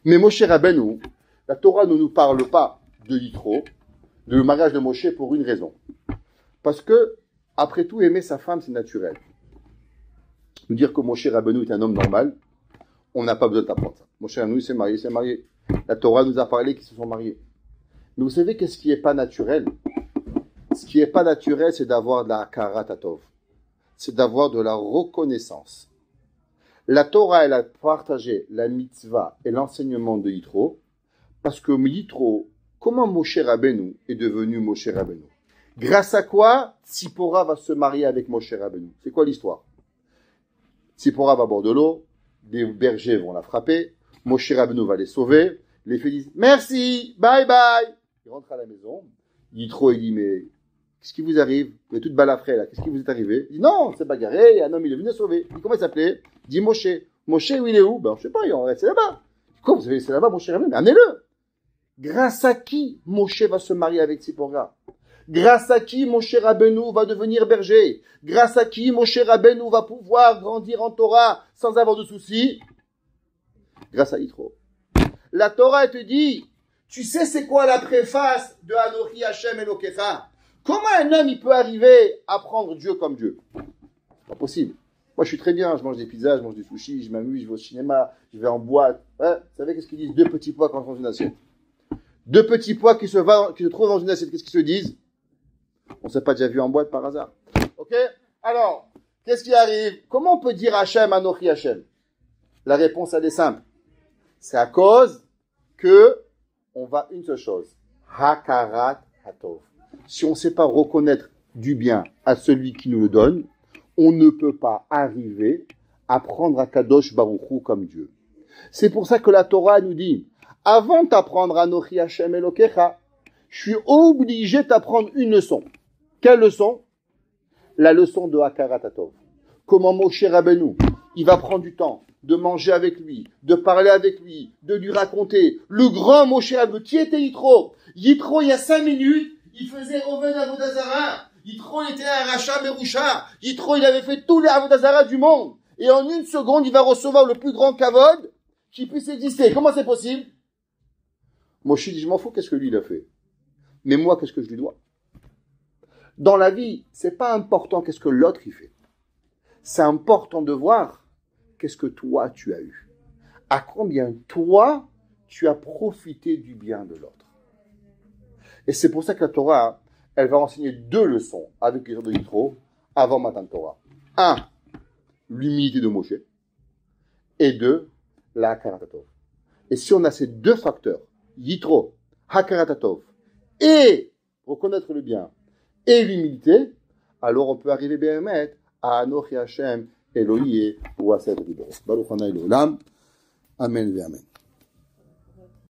Mais Moshe Rabbeinu, la Torah ne nous parle pas de Yitro, de le mariage de Moshe pour une raison. Parce que, après tout, aimer sa femme, c'est naturel. Nous dire que Moshe Rabbeinu est un homme normal, on n'a pas besoin d'apprendre ça. Moshe Rabbeinu s'est marié. La Torah nous a parlé qu'ils se sont mariés. Mais vous savez qu'est-ce qui n'est pas naturel? Ce qui n'est pas naturel, c'est d'avoir de la hakarat hatov. C'est d'avoir de la reconnaissance. La Torah, elle a partagé la mitzvah et l'enseignement de Yitro, parce que Yitro, comment Moshe Rabbeinu est devenu Moshe Rabbeinu? Grâce à quoi Tzipora va se marier avec Moshe Rabbeinu? C'est quoi l'histoire? Tzipora va boire de l'eau, des bergers vont la frapper, Moshe Rabbeinu va les sauver, les filles disent merci, bye bye. Il rentre à la maison, Yitro il dit mais qu'est-ce qui vous arrive? Vous êtes toute balafrée là, qu'est-ce qui vous est arrivé? Il dit non, c'est bagarré, un homme il est venu sauver. Il dit comment il s'appelait? Il dit Moshe. Moshe, où il est où? Ben je sais pas, il en reste là-bas. Quoi, vous avez laissé là-bas Moshe Rabbeinu? Mais amenez-le. Grâce à qui Moshe va se marier avec Tzipora? Grâce à qui Moshe Rabbeinu va devenir berger? Grâce à qui Moshe Rabbeinu va pouvoir grandir en Torah sans avoir de soucis? Grâce à Yitro. La Torah te dit, tu sais c'est quoi la préface de Anochi Hashem Elokecha? Comment un homme il peut arriver à prendre Dieu comme Dieu? C'est pas possible. Moi je suis très bien, je mange des pizzas, je mange du sushi, je m'amuse, je vais au cinéma, je vais en boîte. Ouais, vous savez qu'est-ce qu'ils disent? 2 petits pois quand dans une assiette. 2 petits pois qui se trouvent dans une assiette, qu'est-ce qu'ils se disent? On s'est pas déjà vu en boîte par hasard. Ok? Alors, qu'est-ce qui arrive? Comment on peut dire Hashem, Anochi Hashem? La réponse elle est simple. C'est à cause que on va une seule chose. Hakarat hatov. Si on ne sait pas reconnaître du bien à celui qui nous le donne, on ne peut pas arriver à prendre Akadosh Baruch Hu comme Dieu. C'est pour ça que la Torah nous dit, avant d'apprendre Anochi Hashem Elokecha, je suis obligé d'apprendre une leçon. Quelle leçon? La leçon de Hakarat hatov. Comment Moshe Rabbeinu, il va prendre du temps de manger avec lui, de parler avec lui, de lui raconter. Le grand Moshe Rabbeinu, qui était Yitro? Yitro, il y a 5 minutes, il faisait Oven Avodazara. Yitro, il était un Racha Merusha. Yitro, il avait fait tous les Avodazara du monde. Et en une seconde, il va recevoir le plus grand kavod qui puisse exister. Comment c'est possible? Moshe dit, je m'en fous, qu'est-ce que lui il a fait? Mais moi, qu'est-ce que je lui dois? Dans la vie, c'est pas important qu'est-ce que l'autre il fait. C'est important de voir qu'est-ce que toi tu as eu. À combien toi tu as profité du bien de l'autre. Et c'est pour ça que la Torah, elle va enseigner 2 leçons avec les de Yitro avant Matan Torah. 1, l'humilité de Moshe. Et 2, la Hakarat hatov. Et si on a ces 2 facteurs, Yitro, Hakarat hatov, et reconnaître le bien, et l'humilité, alors on peut arriver Béhémet à Anochi Hashem Elohi ou à cette libérée. Baruch Hanai l'olam. Amen et amen.